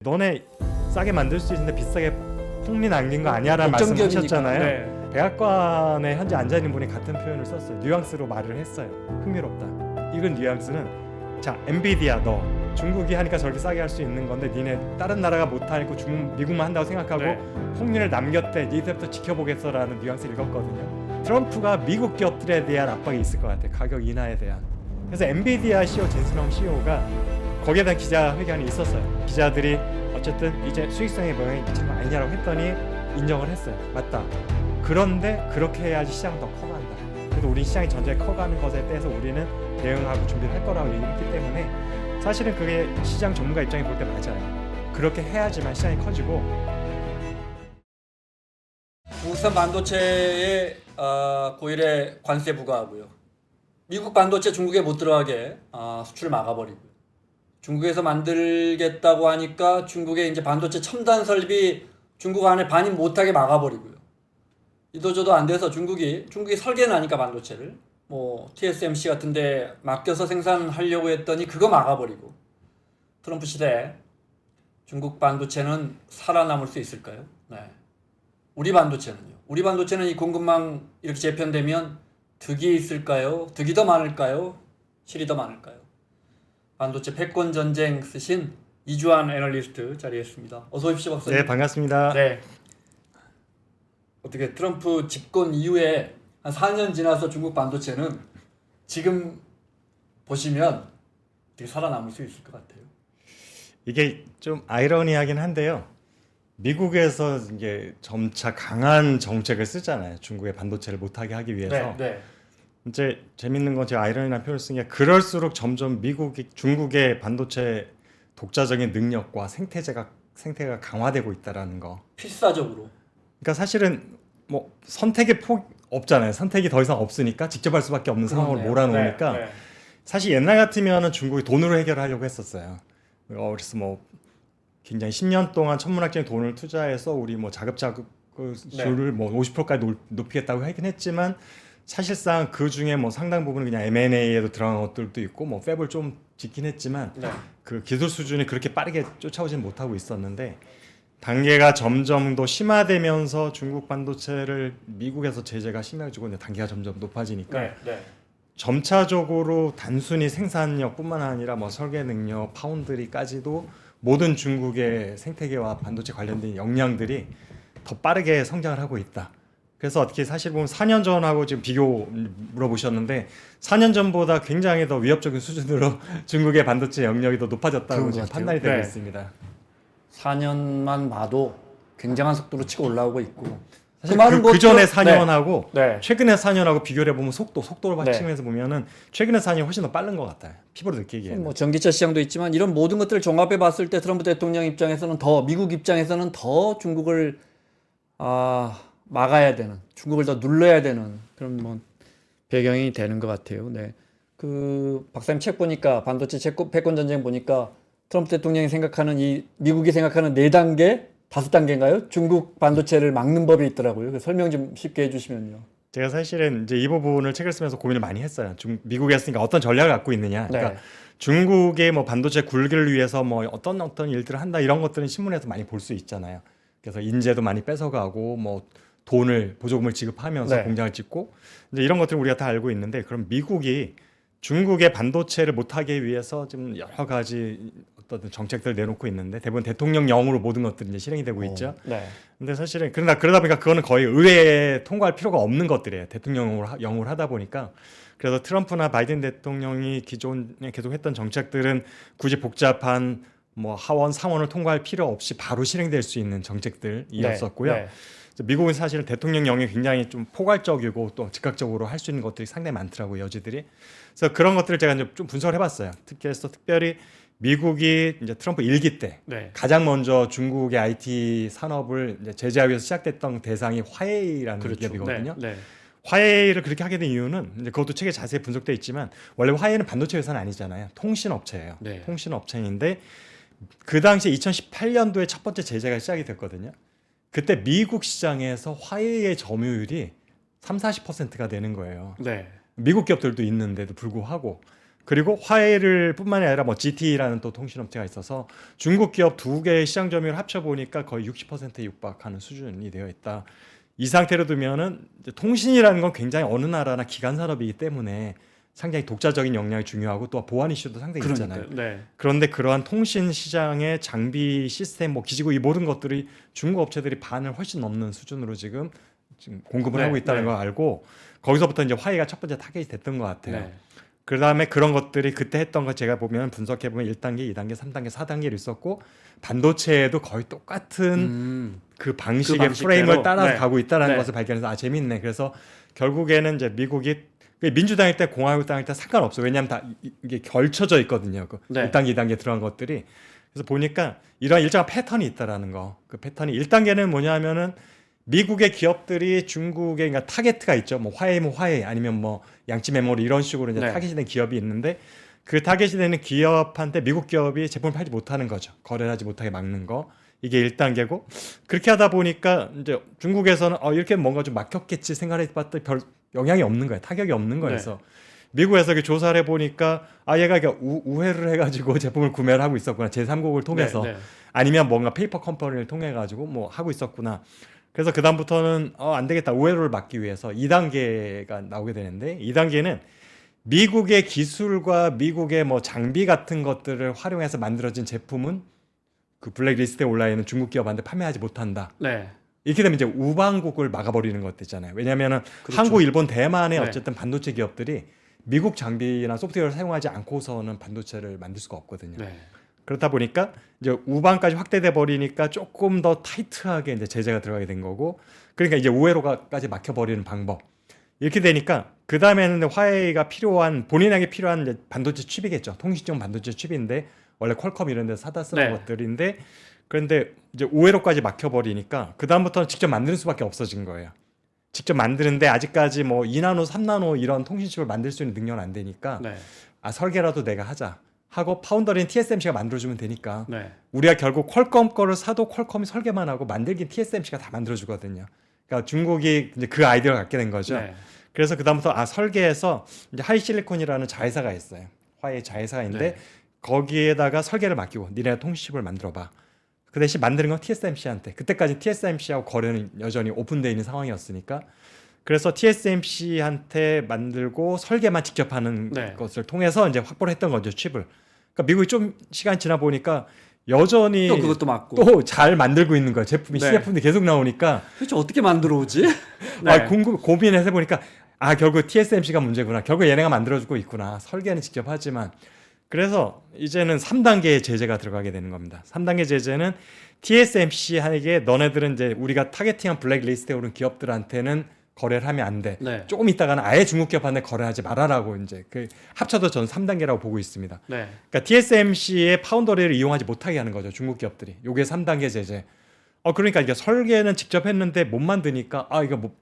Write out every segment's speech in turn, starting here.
너네 싸게 만들 수 있는데 비싸게 폭리 남긴 거 아니야라는 말씀하셨잖아요. 네. 백악관에 현재 앉아 있는 분이 같은 표현을 썼어요. 뉘앙스로 말을 했어요. 흥미롭다. 이건 뉘앙스는 자 엔비디아 너 중국이 하니까 저렇게 싸게 할 수 있는 건데 니네 다른 나라가 못하니까 미국만 한다고 생각하고 네. 폭리를 남겼대. 니들부터 지켜보겠어라는 뉘앙스를 읽었거든요. 트럼프가 미국 기업들에 대한 압박이 있을 것 같아요. 가격 인하에 대한. 그래서 엔비디아 CEO 젠슨홍 CEO가 거기에 대한 기자회견이 있었어요. 기자들이 어쨌든 이제 수익성에 영향이 미치는 거 아니냐라고 했더니 인정을 했어요. 맞다. 그런데 그렇게 해야지 시장은 더 커간다. 그래도 우리 시장이 전체 커가는 것에 대해서 우리는 대응하고 준비를 할 거라고 얘기했기 때문에 사실은 그게 시장 전문가 입장에 볼 때 맞아요. 그렇게 해야지만 시장이 커지고. 국산 반도체에 고일에 관세 부과하고요. 미국 반도체 중국에 못 들어가게 수출을 막아버리고요. 중국에서 만들겠다고 하니까 중국의 이제 반도체 첨단 설비 중국 안에 반입 못하게 막아버리고요. 이도저도 안 돼서 중국이 설계는 하니까 반도체를 뭐 TSMC 같은데 맡겨서 생산하려고 했더니 그거 막아버리고. 트럼프 시대에 중국 반도체는 살아남을 수 있을까요? 네. 우리 반도체는요. 우리 반도체는 이 공급망 이렇게 재편되면 득이 있을까요? 득이 더 많을까요? 실이 더 많을까요? 반도체 패권 전쟁 쓰신 이주환 애널리스트 자리했습니다. 어서 오십시오, 박사님. 네, 반갑습니다. 네. 어떻게 트럼프 집권 이후에 한 4년 지나서 중국 반도체는 지금 보시면 어떻게 살아남을 수 있을 것 같아요? 이게 좀 아이러니하긴 한데요. 미국에서 이제 점차 강한 정책을 쓰잖아요. 중국의 반도체를 못하게 하기 위해서. 네. 이제 재밌는 건 제가 아이러니한 표현을 쓴 게 그럴수록 점점 중국의 반도체 독자적인 능력과 생태가 강화되고 있다라는 거. 필사적으로. 그러니까 사실은 뭐 선택의 폭 없잖아요. 선택이 더 이상 없으니까 직접 할 수밖에 없는 상황을 몰아놓으니까 네. 사실 옛날 같으면은 중국이 돈으로 해결하려고 했었어요. 그래서 뭐 굉장히 10년 동안 천문학적인 돈을 투자해서 우리 뭐 자급자족률을 뭐 50%까지 높이겠다고 하긴 했지만 사실상 그 중에 뭐 상당 부분은 그냥 M&A에도 들어간 것들도 있고 뭐 팹을 좀 짓긴 했지만 그 기술 수준이 그렇게 빠르게 쫓아오지는 못하고 있었는데 단계가 점점 더 심화되면서 중국 반도체를 미국에서 제재가 심해지고 이제 단계가 점점 높아지니까 점차적으로 단순히 생산력뿐만 아니라 뭐 설계 능력, 파운드리까지도 모든 중국의 생태계와 반도체 관련된 역량들이 더 빠르게 성장을 하고 있다. 그래서 어떻게 사실 보면 4년 전하고 지금 비교 물어보셨는데 4년 전보다 굉장히 더 위협적인 수준으로 중국의 반도체 영역이 더 높아졌다고 지금 판단이 되고 있습니다. 4년만 봐도 굉장한 속도로 치고 올라오고 있고 사실 그 전에 4년하고 네. 최근에 4년하고 비교를 해보면 속도를 받치면서 보면은 최근에 4년이 훨씬 더 빠른 것 같아요. 피부로 느끼기에는. 뭐 전기차 시장도 있지만 이런 모든 것들을 종합해 봤을 때 트럼프 대통령 입장에서는 미국 입장에서는 더 중국을 막아야 되는, 중국을 더 눌러야 되는 그런 뭐 배경이 되는 것 같아요. 네. 그 박사님 책 보니까 반도체 패권 전쟁 보니까 트럼프 대통령이 생각하는 미국이 생각하는 4단계, 5단계인가요? 중국 반도체를 막는 법이 있더라고요. 설명 좀 쉽게 해주시면요. 제가 사실은 이제 이 부분을 책을 쓰면서 고민을 많이 했어요. 미국에 있으니까 어떤 전략을 갖고 있느냐. 그러니까 중국의 뭐 반도체 굴기를 위해서 뭐 어떤 일들을 한다 이런 것들은 신문에서 많이 볼 수 있잖아요. 그래서 인재도 많이 뺏어가고 뭐 보조금을 지급하면서 공장을 짓고 이제 이런 것들을 우리가 다 알고 있는데 그럼 미국이 중국의 반도체를 못하게 위해서 지금 여러 가지 어떤 정책들을 내놓고 있는데 대부분 대통령령으로 모든 것들이 이제 실행이 되고 있죠. 근데 사실은 그러다 보니까 그거는 거의 의회에 통과할 필요가 없는 것들이에요. 대통령령으로 하다 보니까. 그래서 트럼프나 바이든 대통령이 기존에 계속했던 정책들은 굳이 복잡한 뭐 하원, 상원을 통과할 필요 없이 바로 실행될 수 있는 정책들이었었고요. 미국은 사실 대통령령이 굉장히 좀 포괄적이고 또 즉각적으로 할 수 있는 것들이 상당히 많더라고요, 여지들이. 그래서 그런 것들을 제가 이제 좀 분석을 해봤어요. 특별히 미국이 이제 트럼프 1기 때 가장 먼저 중국의 IT 산업을 이제 제재하기 위해서 시작됐던 대상이 화웨이라는 기업이거든요. 화웨이를 그렇게 하게 된 이유는 이제 그것도 책에 자세히 분석되어 있지만 원래 화웨이는 반도체 회사는 아니잖아요. 통신업체예요. 통신업체인데 그 당시 2018년도에 첫 번째 제재가 시작이 됐거든요. 그때 미국 시장에서 화웨이의 점유율이 30-40%가 되는 거예요. 미국 기업들도 있는데도 불구하고 그리고 화웨이를 뿐만이 아니라 뭐 GT라는 또 통신업체가 있어서 중국 기업 두 개의 시장 점유율 합쳐 보니까 거의 60%에 육박하는 수준이 되어 있다. 이 상태로 두면은 이제 통신이라는 건 굉장히 어느 나라나 기간 산업이기 때문에 상당히 독자적인 역량이 중요하고 또 보안 이슈도 상당히 있잖아요. 네. 그런데 그러한 통신 시장의 장비 시스템, 뭐 기지고 이 모든 것들이 중국 업체들이 반을 훨씬 넘는 수준으로 지금 공급을 네, 하고 있다는 네. 걸 알고 거기서부터 이제 화웨이가 첫 번째 타겟이 됐던 것 같아요. 네. 그 다음에 그런 것들이 그때 했던 거 제가 보면 분석해 보면 1단계, 2단계, 3단계, 4단계를 있었고 반도체에도 거의 똑같은 그 방식의 방식대로? 프레임을 따라서 네. 가고 있다는 네. 것을 발견해서 아 재밌네. 그래서 결국에는 이제 미국이 민주당일 때 공화국당일 때 상관없어. 왜냐하면 다 이게 결쳐져 있거든요. 그 네. 1단계, 2단계 들어간 것들이. 그래서 보니까 이런 일정한 패턴이 있다라는 거. 그 패턴이 1단계는 뭐냐면은 미국의 기업들이 중국에 그러니까 타겟가 있죠. 뭐 화웨이 아니면 뭐 양치 메모리 이런 식으로 이제 네. 타겟이 된 기업이 있는데 그 타겟이 되는 기업한테 미국 기업이 제품을 팔지 못하는 거죠. 거래를 하지 못하게 막는 거. 이게 1단계고 그렇게 하다 보니까 이제 중국에서는 이렇게 뭔가 좀 막혔겠지 생각해 봤더니 별 영향이 없는 거예요. 타격이 없는 거예요. 네. 그래서 미국에서 이렇게 조사를 해보니까 얘가 이게 우회를 해가지고 제품을 구매를 하고 있었구나. 제3국을 통해서 네. 네. 아니면 뭔가 페이퍼 컴퍼니를 통해 가지고 뭐 하고 있었구나. 그래서 그 다음부터는 안 되겠다. 우회로를 막기 위해서 2단계가 나오게 되는데 2단계는 미국의 기술과 미국의 뭐 장비 같은 것들을 활용해서 만들어진 제품은 그 블랙리스트에 올라 있는 중국 기업한테 판매하지 못한다. 네. 이렇게 되면 이제 우방국을 막아버리는 것도 있잖아요. 왜냐하면은 그렇죠. 한국, 일본, 대만의 네. 어쨌든 반도체 기업들이 미국 장비나 소프트웨어를 사용하지 않고서는 반도체를 만들 수가 없거든요. 네. 그렇다 보니까 이제 우방까지 확대돼 버리니까 조금 더 타이트하게 이제 제재가 들어가게 된 거고, 그러니까 이제 우회로까지 막혀버리는 방법. 이렇게 되니까 그 다음에는 화웨이가 필요한 본인에게 필요한 이제 반도체 칩이겠죠. 통신용 반도체 칩인데 원래 퀄컴 이런 데서 사다 쓰는 네. 것들인데 그런데 이제 우회로까지 막혀버리니까 그 다음부터는 직접 만드는 수밖에 없어진 거예요. 직접 만드는데 아직까지 뭐 2나노, 3나노 이런 통신칩을 만들 수 있는 능력은 안 되니까 네. 설계라도 내가 하자 하고 파운더리는 TSMC가 만들어주면 되니까 네. 우리가 결국 퀄컴 거를 사도 퀄컴이 설계만 하고 만들긴 TSMC가 다 만들어주거든요. 그러니까 중국이 이제 그 아이디어를 갖게 된 거죠. 네. 그래서 그 다음부터 설계해서 이제 하이실리콘이라는 자회사가 있어요. 화웨이 자회사가 있는데 네. 거기에다가 설계를 맡기고 니네가 통신칩을 만들어봐. 그 대신 만드는 건 TSMC한테. 그때까지 TSMC하고 거래는 여전히 오픈되어 있는 상황이었으니까. 그래서 TSMC한테 만들고 설계만 직접 하는 네. 것을 통해서 이제 확보를 했던 거죠, 칩을. 그러니까 미국이 좀 시간 지나 보니까 여전히 또 그것도 맞고. 또 잘 만들고 있는 거예요. 제품이 네. CF인데 계속 나오니까 도대체 어떻게 만들어 오지? 네. 고민해서 보니까 결국 TSMC가 문제구나. 결국 얘네가 만들어주고 있구나. 설계는 직접 하지만. 그래서 이제는 3단계의 제재가 들어가게 되는 겁니다. 3단계 제재는 TSMC에게 너네들은 이제 우리가 타겟팅한 블랙리스트에 오른 기업들한테는 거래를 하면 안 돼. 네. 조금 있다가는 아예 중국 기업한테 거래하지 말아라고 이제 그 합쳐도 저는 3단계라고 보고 있습니다. 네. 그러니까 TSMC의 파운더리를 이용하지 못하게 하는 거죠. 중국 기업들이. 요게 3단계 제재. 그러니까 이게 설계는 직접 했는데 못 만드니까 이거 뭐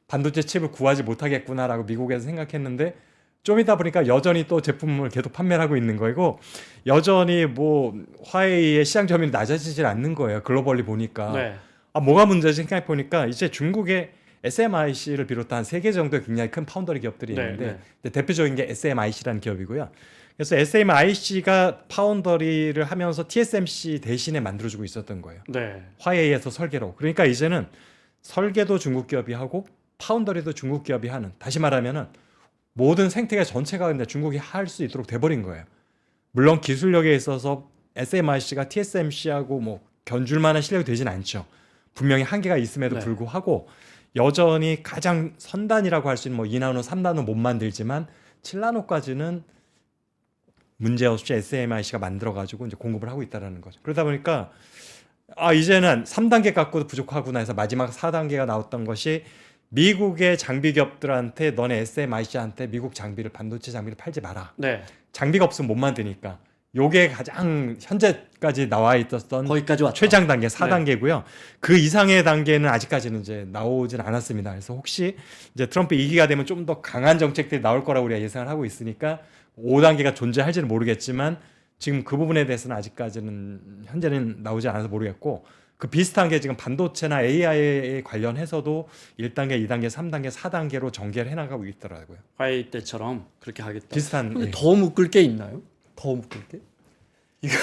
반도체 칩을 구하지 못하겠구나라고 미국에서 생각했는데 좀 이따 보니까 여전히 또 제품을 계속 판매를 하고 있는 거고 여전히 뭐 화웨이의 시장 점유율이 낮아지질 않는 거예요. 글로벌리 보니까. 네. 뭐가 문제지 생각해 보니까 이제 중국에 SMIC를 비롯한 3개 정도의 굉장히 큰 파운더리 기업들이 네, 있는데 네. 대표적인 게 SMIC라는 기업이고요. 그래서 SMIC가 파운더리를 하면서 TSMC 대신에 만들어주고 있었던 거예요. 네. 화웨이에서 설계로. 그러니까 이제는 설계도 중국 기업이 하고 파운더리도 중국 기업이 하는. 다시 말하면은 모든 생태계 전체가 근데 중국이 할 수 있도록 돼버린 거예요. 물론 기술력에 있어서 SMIC가 TSMC하고 뭐 견줄 만한 실력이 되진 않죠. 분명히 한계가 있음에도 네. 불구하고 여전히 가장 선단이라고 할 수 있는 뭐 2나노, 3나노 못 만들지만 7나노까지는 문제없이 SMIC가 만들어가지고 이제 공급을 하고 있다라는 거죠. 그러다 보니까 이제는 3단계 갖고도 부족하구나 해서 마지막 4단계가 나왔던 것이 미국의 장비 기업들한테 너네 SMIC한테 미국 장비를 반도체 장비를 팔지 마라. 네. 장비가 없으면 못 만드니까. 요게 가장 현재까지 나와 있었던 거기까지 왔죠. 최장 단계 4단계고요. 그 이상의 단계는 아직까지는 이제 나오진 않았습니다. 그래서 혹시 이제 트럼프 2기가 되면 좀 더 강한 정책들이 나올 거라고 우리가 예상을 하고 있으니까 5단계가 존재할지는 모르겠지만 지금 그 부분에 대해서는 아직까지는 현재는 나오지 않아서 모르겠고 그 비슷한 게 지금 반도체나 AI에 관련해서도 1단계, 2단계, 3단계, 4단계로 전개를 해나가고 있더라고요. 화웨이 때처럼 그렇게 하겠다. 비슷한. 근데 예. 더 묶을 게 있나요? 더 묶을 게? 이거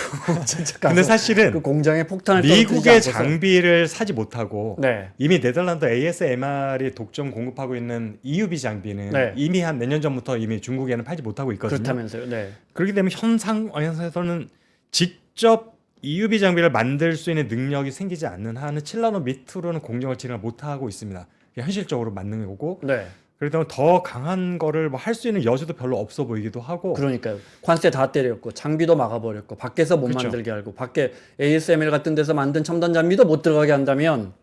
진짜 근데 사실은 그 공장에 폭탄을 떨어뜨리지 미국의 않고서. 장비를 사지 못하고 네. 이미 네덜란드 ASMR이 독점 공급하고 있는 EUV 장비는 네. 이미 한 몇 년 전부터 이미 중국에는 팔지 못하고 있거든요. 그렇다면서요. 네. 그렇기 때문에 현 상황에서는 직접 EUV 장비를 만들 수 있는 능력이 생기지 않는 한은 7나노 밑으로는 공정을 진행을 못하고 있습니다. 그게 현실적으로 맞는 거고 네. 그렇기 때문에 더 강한 거를 뭐 할 수 있는 여지도 별로 없어 보이기도 하고 그러니까요. 관세 다 때렸고 장비도 막아버렸고 밖에서 못 그렇죠. 만들게 하고 밖에 ASML 같은 데서 만든 첨단 장비도 못 들어가게 한다면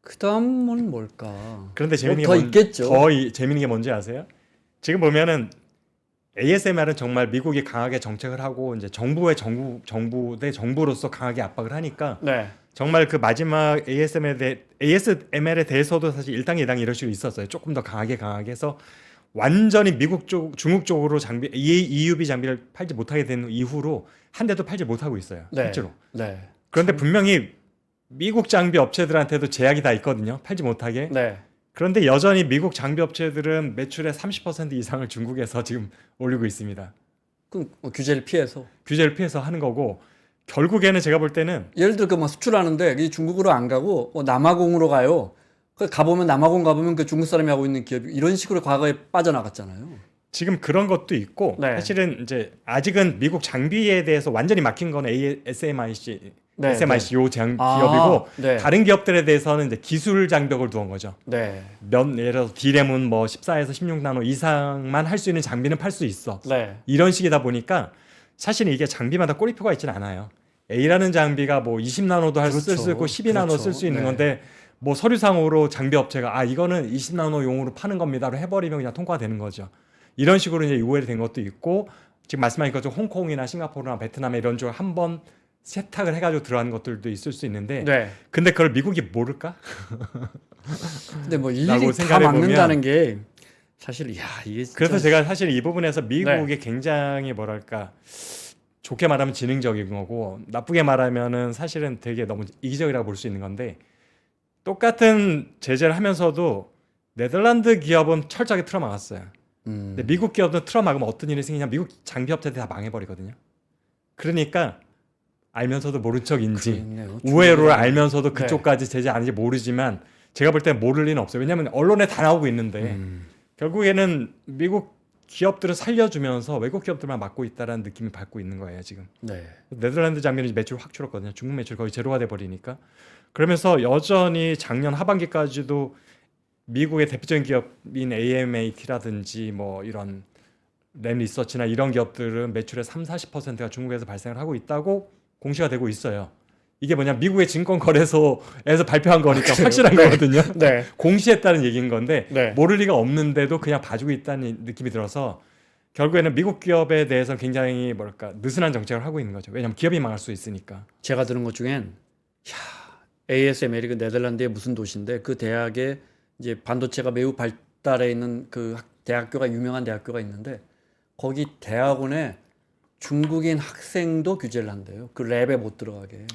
그 다음은 뭘까? 그런데 재밌는 더 게 있겠죠. 재밌는 게 뭔지 아세요? 지금 보면은 ASMR은 정말 미국이 강하게 정책을 하고 이제 정부 대 정부로서 강하게 압박을 하니까 네. 정말 그 마지막 ASML에 대해서도 사실 1단계, 2단계 이런 식으로 있었어요. 조금 더 강하게 해서 완전히 미국 쪽, 중국 쪽으로 EUV 장비를 팔지 못하게 된 이후로 한 대도 팔지 못하고 있어요. 네. 실제로. 네. 그런데 분명히 미국 장비 업체들한테도 제약이 다 있거든요. 팔지 못하게. 네. 그런데 여전히 미국 장비 업체들은 매출의 30% 이상을 중국에서 지금 올리고 있습니다. 그럼 규제를 피해서 규제를 피해서 하는 거고 결국에는 제가 볼 때는 예를 들어 그 뭐 수출하는데 이 중국으로 안 가고 남아공으로 가요. 그 가보면 남아공 가보면 그 중국 사람이 하고 있는 기업 이런 식으로 과거에 빠져나갔잖아요. 지금 그런 것도 있고 네. 사실은 이제 아직은 미국 장비에 대해서 완전히 막힌 건 SMIC 네, SMIC 요 기업이고 네. 다른 기업들에 대해서는 이제 기술 장벽을 두은 거죠. 네. 예를 들어서 D램은 뭐 14에서 16나노 이상만 할 수 있는 장비는 팔 수 있어. 네. 이런 식이다 보니까 사실 이게 장비마다 꼬리표가 있지는 않아요. A라는 장비가 뭐 20나노도 쓸 수 있고 12나노 그렇죠. 쓸 수 있는 네. 건데 뭐 서류상으로 장비 업체가 이거는 20나노 용으로 파는 겁니다로 해버리면 그냥 통과가 되는 거죠. 이런 식으로 이제 요구가 된 것도 있고 지금 말씀하신 것처럼 홍콩이나 싱가포르나 베트남에 이런 쪽을 한번 세탁을 해가지고 들어간 것들도 있을 수 있는데 네. 근데 그걸 미국이 모를까? 근데 뭐 라고 일일이 다 생각해 막는다는 게 사실 이게 진짜 그래서 제가 사실 이 부분에서 미국이 굉장히 뭐랄까 좋게 말하면 지능적인 거고 나쁘게 말하면은 사실은 되게 너무 이기적이라고 볼 수 있는 건데 똑같은 제재를 하면서도 네덜란드 기업은 철저하게 틀어막았어요. 근데 미국 기업은 틀어막으면 어떤 일이 생기냐 미국 장비 업체들이 다 망해버리거든요. 그러니까 알면서도 모른 척인지 그렇네요. 우회로를 알면서도 네. 그쪽까지 제재 아닌지 모르지만 제가 볼 때는 모를 리는 없어요. 왜냐하면 언론에 다 나오고 있는데 결국에는 미국 기업들을 살려주면서 외국 기업들만 막고 있다라는 느낌을 받고 있는 거예요 지금. 네. 네덜란드 장비는 매출 확 줄었거든요. 중국 매출 거의 제로가 돼 버리니까. 그러면서 여전히 작년 하반기까지도 미국의 대표적인 기업인 AMAT라든지 뭐 이런 램 리서치나 이런 기업들은 매출의 30-40%가 중국에서 발생을 하고 있다고 공시가 되고 있어요. 이게 뭐냐 미국의 증권거래소에서 발표한 거니까 확실한 거거든요. 네. 공시했다는 얘기인 건데 네. 모를 리가 없는데도 그냥 봐주고 있다는 느낌이 들어서 결국에는 미국 기업에 대해서 굉장히 뭐랄까 느슨한 정책을 하고 있는 거죠. 왜냐하면 기업이 망할 수 있으니까. 제가 들은 것 중엔 ASML이 그 네덜란드의 무슨 도시인데 그 대학에 이제 반도체가 매우 발달해 있는 그 대학교가 유명한 대학교가 있는데 거기 대학원에 중국인 학생도 규제를 한대요. 그 랩에 못 들어가게.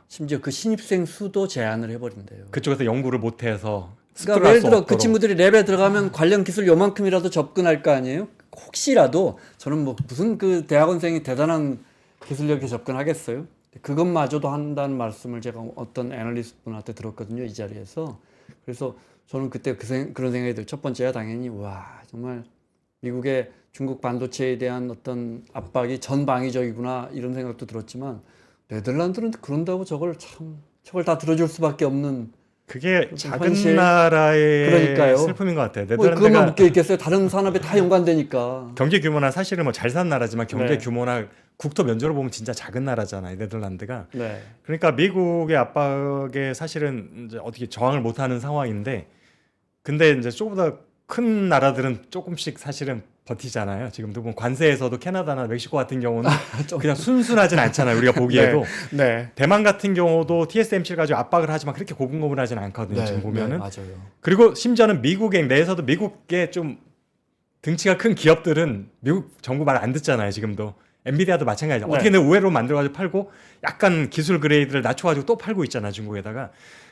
심지어 그 신입생 수도 제한을 해버린대요. 그쪽에서 연구를 못해서 그러니까 예를 들어 그 친구들이 랩에 들어가면 관련 기술 요만큼이라도 접근할 거 아니에요? 혹시라도 저는 뭐 무슨 그 대학원생이 대단한 기술력에 접근하겠어요? 그것마저도 한다는 말씀을 제가 어떤 애널리스트 분한테 들었거든요. 이 자리에서. 그래서 저는 그때 그런 생각이 들어요. 첫 번째가 당연히 와 정말 미국의 중국 반도체에 대한 어떤 압박이 전방위적이구나 이런 생각도 들었지만 네덜란드는 그런다고 저걸 다 들어줄 수밖에 없는 그게 작은 현실. 나라의 그러니까요. 슬픔인 것 같아요. 뭐 그것만 네덜란드가 묶여 있겠어요. 다른 산업에 다 연관되니까. 경제 규모나 사실은 뭐 잘 사는 나라지만 경제 네. 규모나 국토 면적으로 보면 진짜 작은 나라잖아요. 네덜란드가. 네. 그러니까 미국의 압박에 사실은 이제 어떻게 저항을 못하는 상황인데, 근데 이제 조금 더 큰 나라들은 조금씩 사실은 버티잖아요. 지금도 뭐 관세에서도 캐나다나 멕시코 같은 경우는 그냥 순순하진 않잖아요. 우리가 보기에도. 네. 대만 같은 경우도 TSMC를 가지고 압박을 하지만 그렇게 고분고분하진 않거든요. 지금 보면은. 맞아요. 그리고 심지어는 미국의 내에서도 미국의 좀 등치가 큰 기업들은 미국 정부 말 안 듣잖아요. 지금도. 엔비디아도 마찬가지죠. 네. 어떻게든 우회로 만들어가지고 팔고 약간 기술 그레이드를 낮춰가지고 또 팔고 있잖아 중국에다가.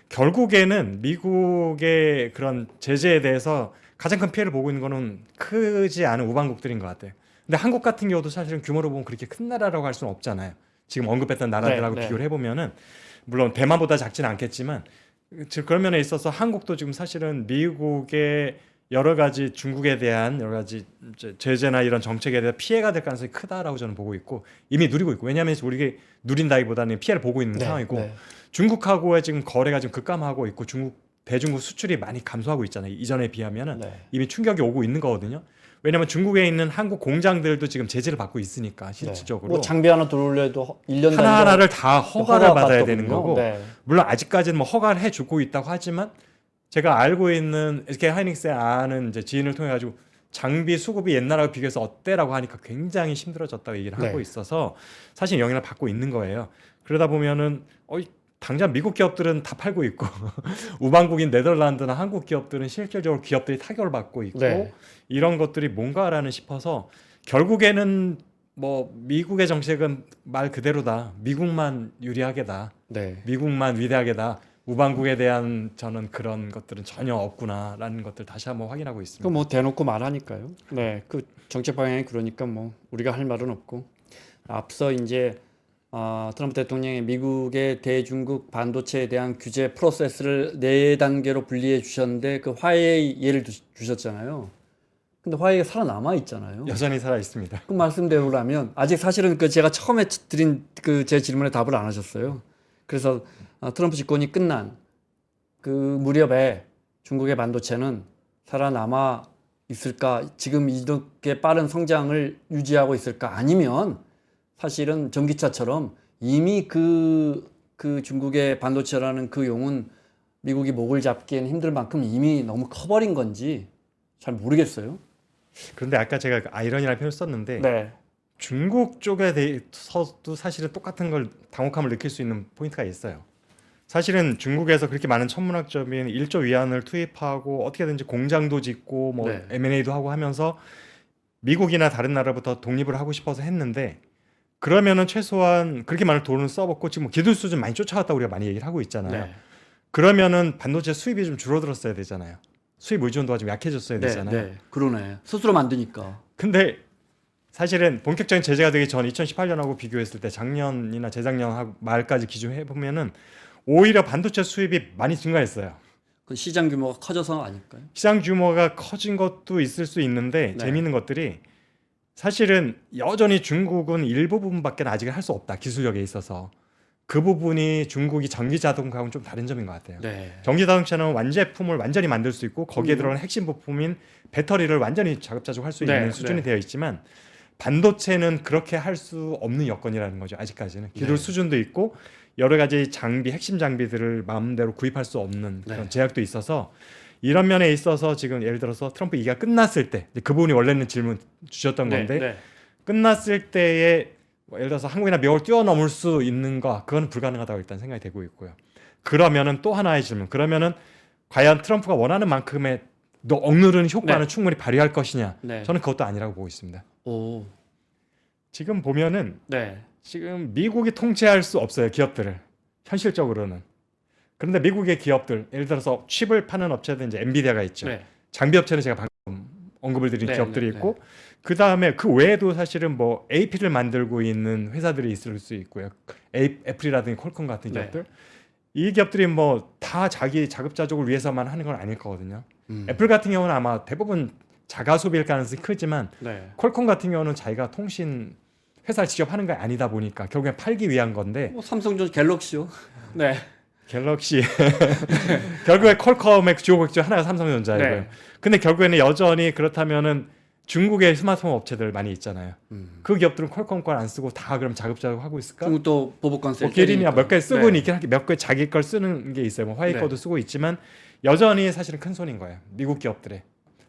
결국에는 미국의 그런 제재에 대해서 가장 큰 피해를 보고 있는 거는 크지 않은 우방국들인 것 같아요. 근데 한국 같은 경우도 사실은 규모로 보면 그렇게 큰 나라라고 할 수는 없잖아요. 지금 언급했던 나라들하고 네, 네. 비교를 해보면은 물론 대만보다 작지는 않겠지만 즉 그런 면에 있어서 한국도 지금 사실은 미국의 여러 가지 중국에 대한 여러 가지 이제 제재나 이런 정책에 대한 피해가 될 가능성이 크다라고 저는 보고 있고 이미 누리고 있고 왜냐하면 우리가 누린다기보다는 피해를 보고 있는 네, 상황이고 네. 중국하고의 지금 거래가 지금 급감하고 있고 대중국 수출이 많이 감소하고 있잖아요. 이전에 비하면은 네. 이미 충격이 오고 있는 거거든요. 왜냐하면 중국에 있는 한국 공장들도 지금 제재를 받고 있으니까 실질적으로 뭐 장비 하나 들어올려도 1년 하나하나를 다 허가를 받아야 되는 거고 네. 물론 아직까지는 뭐 허가를 해주고 있다고 하지만 제가 알고 있는 SK 하이닉스에 아는 이제 지인을 통해 가지고 장비 수급이 옛날하고 비교해서 어때라고 하니까 굉장히 힘들어졌다고 얘기를 하고 네. 있어서 사실 영향을 받고 있는 거예요. 그러다 보면은 당장 미국 기업들은 다 팔고 있고 우방국인 네덜란드나 한국 기업들은 실질적으로 기업들이 타격을 받고 있고 네. 이런 것들이 뭔가라는 싶어서 결국에는 뭐 미국의 정책은 말 그대로다. 미국만 유리하게다. 네. 미국만 위대하게다. 우방국에 대한 저는 그런 것들은 전혀 없구나라는 것들 다시 한번 확인하고 있습니다. 그 뭐 대놓고 말하니까요. 네, 그 정책 방향이 그러니까 뭐 우리가 할 말은 없고 앞서 이제 트럼프 대통령이 미국의 대중국 반도체에 대한 규제 프로세스를 4단계로 분리해 주셨는데 그 화웨이 예를 주셨잖아요. 근데 화웨이가 살아남아 있잖아요. 여전히 살아 있습니다. 그 말씀대로라면 아직 사실은 그 제가 처음에 드린 그 제 질문에 답을 안 하셨어요. 그래서 트럼프 집권이 끝난 그 무렵에 중국의 반도체는 살아남아 있을까? 지금 이렇게 빠른 성장을 유지하고 있을까? 아니면 사실은 전기차처럼 이미 그 중국의 반도체라는 그 용은 미국이 목을 잡기엔 힘들 만큼 이미 너무 커버린 건지 잘 모르겠어요. 그런데 아까 제가 아이러니라는 표현을 썼는데 네. 중국 쪽에 대해서도 사실은 똑같은 걸 당혹함을 느낄 수 있는 포인트가 있어요. 사실은 중국에서 그렇게 많은 천문학적인 1조 위안을 투입하고 어떻게든지 공장도 짓고 뭐 네. M&A도 하고 하면서 미국이나 다른 나라부터 독립을 하고 싶어서 했는데 그러면은 최소한 그렇게 많은 돈을 써먹고 지금 기술 수준 많이 쫓아갔다고 우리가 많이 얘기를 하고 있잖아요. 네. 그러면은 반도체 수입이 좀 줄어들었어야 되잖아요. 수입 의존도가 좀 약해졌어야 되잖아요. 네. 그러네. 스스로 만드니까. 근데 사실은 본격적인 제재가 되기 전 2018년하고 비교했을 때 작년이나 재작년 말까지 기준해 보면은 오히려 반도체 수입이 많이 증가했어요. 그 시장 규모가 커져서 아닐까요? 시장 규모가 커진 것도 있을 수 있는데 네. 재미있는 것들이 사실은 여전히 중국은 일부 부분밖에 아직 할 수 없다. 기술력에 있어서. 그 부분이 중국이 전기 자동차하고는 좀 다른 점인 것 같아요. 네. 전기 자동차는 완제품을 완전히 만들 수 있고 거기에 들어가는 핵심 부품인 배터리를 완전히 자급자족할 수 있는 네, 수준이 네. 되어 있지만 반도체는 그렇게 할 수 없는 여건이라는 거죠. 아직까지는 기술 네. 수준도 있고 여러 가지 장비, 핵심 장비들을 마음대로 구입할 수 없는 그런 네. 제약도 있어서 이런 면에 있어서 지금 예를 들어서 트럼프 2가 끝났을 때 그 부분이 원래는 질문 주셨던 건데 네. 끝났을 때에 뭐 예를 들어서 한국이나 미국을 뛰어넘을 수 있는가 그건 불가능하다고 일단 생각이 되고 있고요. 그러면은 또 하나의 질문. 그러면은 과연 트럼프가 원하는 만큼의 억누르는 효과는 네. 충분히 발휘할 것이냐? 네. 저는 그것도 아니라고 보고 있습니다. 오. 지금 보면은 네. 지금 미국이 통제할 수 없어요. 기업들을 현실적으로는. 그런데 미국의 기업들 예를 들어서 칩을 파는 업체들 이제 엔비디아가 있죠. 네. 장비 업체는 제가 방금 언급을 드린 네, 기업들이 네, 있고 그 다음에 그 외에도 사실은 뭐 AP를 만들고 있는 회사들이 있을 수 있고요. 애플이라든지 퀄컴 같은 네. 기업들 이 기업들이 뭐 다 자기 자급자족을 위해서만 하는 건 아닐 거거든요. 애플 같은 경우는 아마 대부분 자가 소비일 가능성이 크지만 네. 퀄컴 같은 경우는 자기가 통신 회사를 직접 하는 게 아니다 보니까 결국엔 팔기 위한 건데 뭐 삼성전 갤럭시요. 네. 갤럭시 결국에 퀄컴의 주요 고객 중 하나가 삼성전자이고요. 네. 근데 결국에는 여전히 그렇다면은 중국의 스마트폰 업체들 많이 있잖아요. 그 기업들은 퀄컴 걸 안 쓰고 다 그럼 자급자족 하고 있을까? 중국도 보복관세. 뭐 기린이나 몇 개 쓰고 네. 있긴 하게 몇 개 자기 걸 쓰는 게 있어요. 뭐 화웨이 네. 거도 쓰고 있지만 여전히 사실은 큰 손인 거예요. 미국 기업들의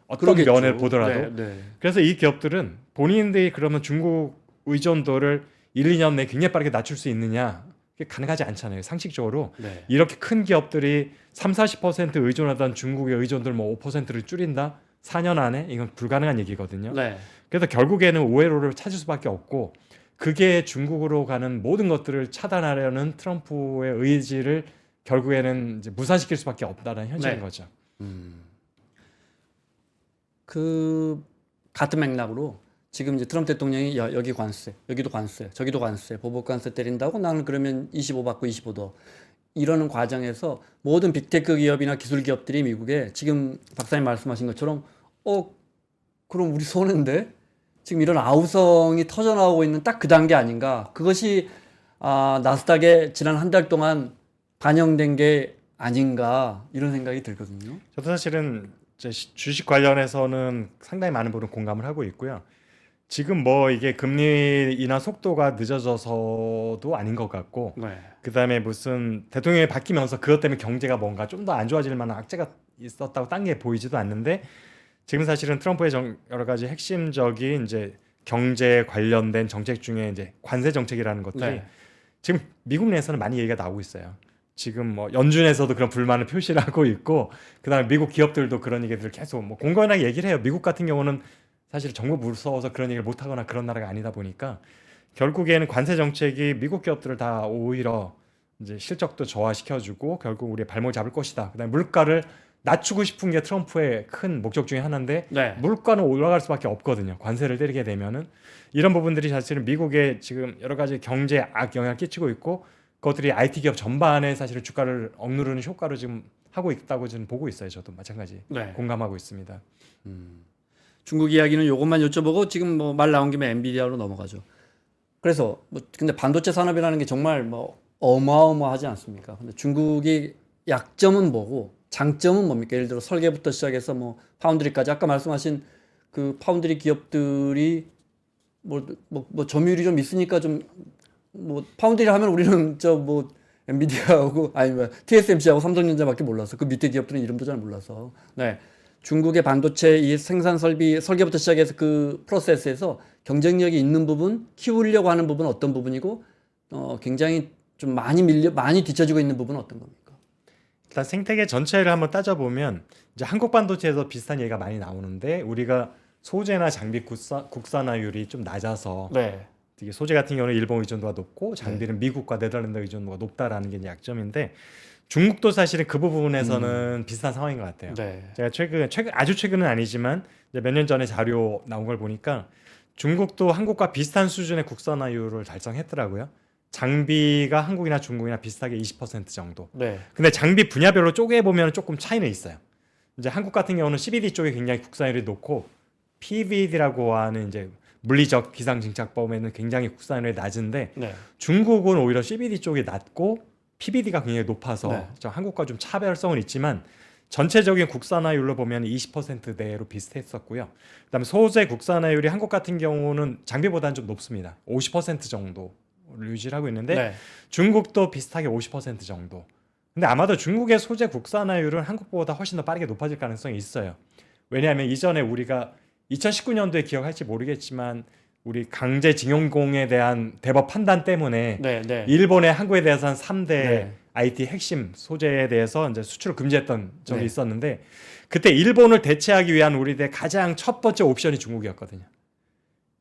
어떤 그러겠죠. 면을 보더라도. 네. 네. 그래서 이 기업들은 본인들이 그러면 중국 의존도를 1, 2년 내에 굉장히 빠르게 낮출 수 있느냐? 그게 가능하지 않잖아요. 상식적으로. 네. 이렇게 큰 기업들이 30-40% 의존하던 중국의 의존도를 뭐 5%를 줄인다? 4년 안에? 이건 불가능한 얘기거든요. 네. 그래서 결국에는 우회로를 찾을 수밖에 없고 그게 중국으로 가는 모든 것들을 차단하려는 트럼프의 의지를 결국에는 이제 무산시킬 수밖에 없다는 현실인 네. 거죠. 그 같은 맥락으로 지금 이제 트럼프 대통령이 여기 관세, 여기도 관세, 저기도 관세, 보복 관세 때린다고 나는 그러면 25 받고 25도 이러는 과정에서 모든 빅테크 기업이나 기술 기업들이 미국에 지금 박사님 말씀하신 것처럼 그럼 우리 손해인데 지금 이런 아우성이 터져 나오고 있는 딱 그 단계 아닌가? 그것이 나스닥에 지난 한 달 동안 반영된 게 아닌가 이런 생각이 들거든요. 저도 사실은 이제 주식 관련해서는 상당히 많은 부분 공감을 하고 있고요. 지금 뭐 이게 금리 인하 속도가 늦어져서도 아닌 것 같고, 네. 그다음에 무슨 대통령이 바뀌면서 그것 때문에 경제가 뭔가 좀 더 안 좋아질 만한 악재가 있었다고 딴 게 보이지도 않는데, 지금 사실은 트럼프의 여러 가지 핵심적인 이제 경제 관련된 정책 중에 이제 관세 정책이라는 것들이 네. 지금 미국 내에서는 많이 얘기가 나오고 있어요. 지금 뭐 연준에서도 그런 불만을 표시를 하고 있고, 그다음에 미국 기업들도 그런 얘기들을 계속 뭐 공건하게 얘기를 해요. 미국 같은 경우는 사실 정부 무서워서 그런 얘기를 못 하거나 그런 나라가 아니다 보니까 결국에는 관세 정책이 미국 기업들을 다 오히려 이제 실적도 저하시켜주고 결국 우리의 발목을 잡을 것이다. 그다음에 물가를 낮추고 싶은 게 트럼프의 큰 목적 중에 하나인데 네. 물가는 올라갈 수밖에 없거든요. 관세를 때리게 되면은 이런 부분들이 사실은 미국에 지금 여러 가지 경제에 악영향을 끼치고 있고 그것들이 IT 기업 전반에 사실은 주가를 억누르는 효과를 지금 하고 있다고 저는 보고 있어요. 저도 마찬가지 네. 공감하고 있습니다. 중국 이야기는 요것만 여쭤보고 지금 뭐 말 나온 김에 엔비디아로 넘어가죠. 그래서 뭐 근데 반도체 산업이라는 게 정말 뭐 어마어마하지 않습니까? 근데 중국이 약점은 뭐고 장점은 뭡니까? 예를 들어 설계부터 시작해서 뭐 파운드리까지 아까 말씀하신 그 파운드리 기업들이 뭐 점유율이 좀 있으니까 좀 뭐 파운드리 하면 우리는 저 뭐 엔비디아하고 아니 뭐 TSMC하고 삼성전자밖에 몰라서 그 밑에 기업들은 이름도 잘 몰라서 네. 중국의 반도체 이 생산 설계부터 시작해서 그 프로세스에서 경쟁력이 있는 부분, 키우려고 하는 부분은 어떤 부분이고 굉장히 좀 많이 뒤처지고 있는 부분은 어떤 겁니까? 일단 생태계 전체를 한번 따져보면 이제 한국 반도체에서 비슷한 얘기가 많이 나오는데 우리가 소재나 장비 국산화율이 좀 낮아서 네. 이게 소재 같은 경우는 일본 의존도가 높고 장비는 미국과 네덜란드 의존도가 높다라는 게 이제 약점인데 중국도 사실은 그 부분에서는 비슷한 상황인 것 같아요. 네. 제가 아주 최근은 아니지만 이제 몇 년 전에 자료 나온 걸 보니까 중국도 한국과 비슷한 수준의 국산화율을 달성했더라고요. 장비가 한국이나 중국이나 비슷하게 20% 정도. 네. 근데 장비 분야별로 쪼개 보면 조금 차이는 있어요. 이제 한국 같은 경우는 CVD 쪽에 굉장히 국산율이 높고 PVD라고 하는 이제 물리적 기상증착범에는 굉장히 국산율이 낮은데 네. 중국은 오히려 CVD 쪽이 낮고 PVD가 굉장히 높아서 네. 한국과 좀 차별성은 있지만 전체적인 국산화율로 보면 20%대로 비슷했었고요. 그다음에 소재 국산화율이 한국 같은 경우는 장비보다는 좀 높습니다. 50% 정도를 유지하고 있는데 네. 중국도 비슷하게 50% 정도. 근데 아마도 중국의 소재 국산화율은 한국보다 훨씬 더 빠르게 높아질 가능성이 있어요. 왜냐하면 이전에 우리가 2019년도에 기억할지 모르겠지만 우리 강제징용공에 대한 대법 판단 때문에 네. 네. 일본의 한국에 대해서 한 3대 네. IT 핵심 소재에 대해서 이제 수출을 금지했던 적이 네. 있었는데 그때 일본을 대체하기 위한 우리의 가장 첫 번째 옵션이 중국이었거든요.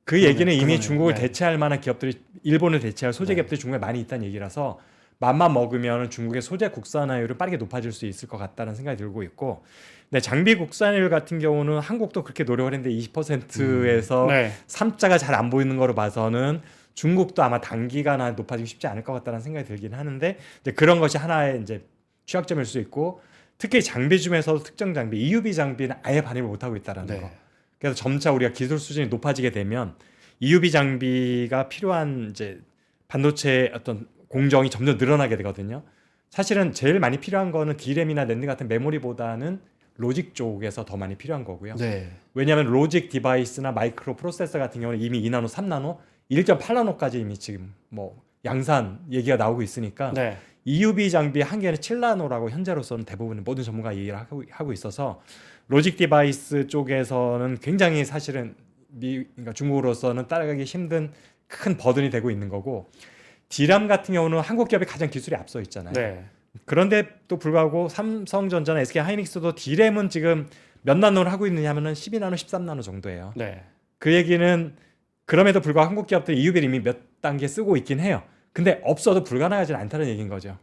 그 얘기는 이미 그러네요. 중국을 네. 대체할 만한 기업들이 일본을 대체할 소재 네. 기업들이 중국에 많이 있다는 얘기라서 맘만 먹으면 중국의 소재 국산화율은 빠르게 높아질 수 있을 것 같다는 생각이 들고 있고 근데 장비 국산율 같은 경우는 한국도 그렇게 노력을 했는데 20%에서 네. 3자가 잘 안 보이는 거로 봐서는 중국도 아마 단기간 안에 높아지기 쉽지 않을 것 같다는 생각이 들긴 하는데 이제 그런 것이 하나의 이제 취약점일 수 있고 특히 장비 중에서도 특정 장비 EUV 장비는 아예 반입을 못하고 있다라는 네. 거. 그래서 점차 우리가 기술 수준이 높아지게 되면 EUV 장비가 필요한 이제 반도체 어떤 공정이 점점 늘어나게 되거든요. 사실은 제일 많이 필요한 거는 D램이나 낸드 같은 메모리보다는 로직 쪽에서 더 많이 필요한 거고요. 네. 왜냐하면 로직 디바이스나 마이크로 프로세서 같은 경우는 이미 2나노, 3나노, 1.8나노까지 이미 지금 뭐 양산 얘기가 나오고 있으니까 네. EUV 장비 한 개는 7나노라고 현재로서는 대부분 모든 전문가 얘기를 하고 있어서 로직 디바이스 쪽에서는 굉장히 사실은 그러니까 중국으로서는 따라가기 힘든 큰 버든이 되고 있는 거고 D램 같은 경우는 한국 기업이 가장 기술이 앞서 있잖아요. 네. 그런데 또 불구하고 삼성전자나 SK하이닉스도 D램은 지금 몇 나노를 하고 있느냐 하면은 12나노, 13나노 정도예요. 네. 그 얘기는 그럼에도 불구하고 한국 기업들 EUV를 이미 몇 단계 쓰고 있긴 해요. 근데 없어도 불가능하지 않다는 얘기인 거죠.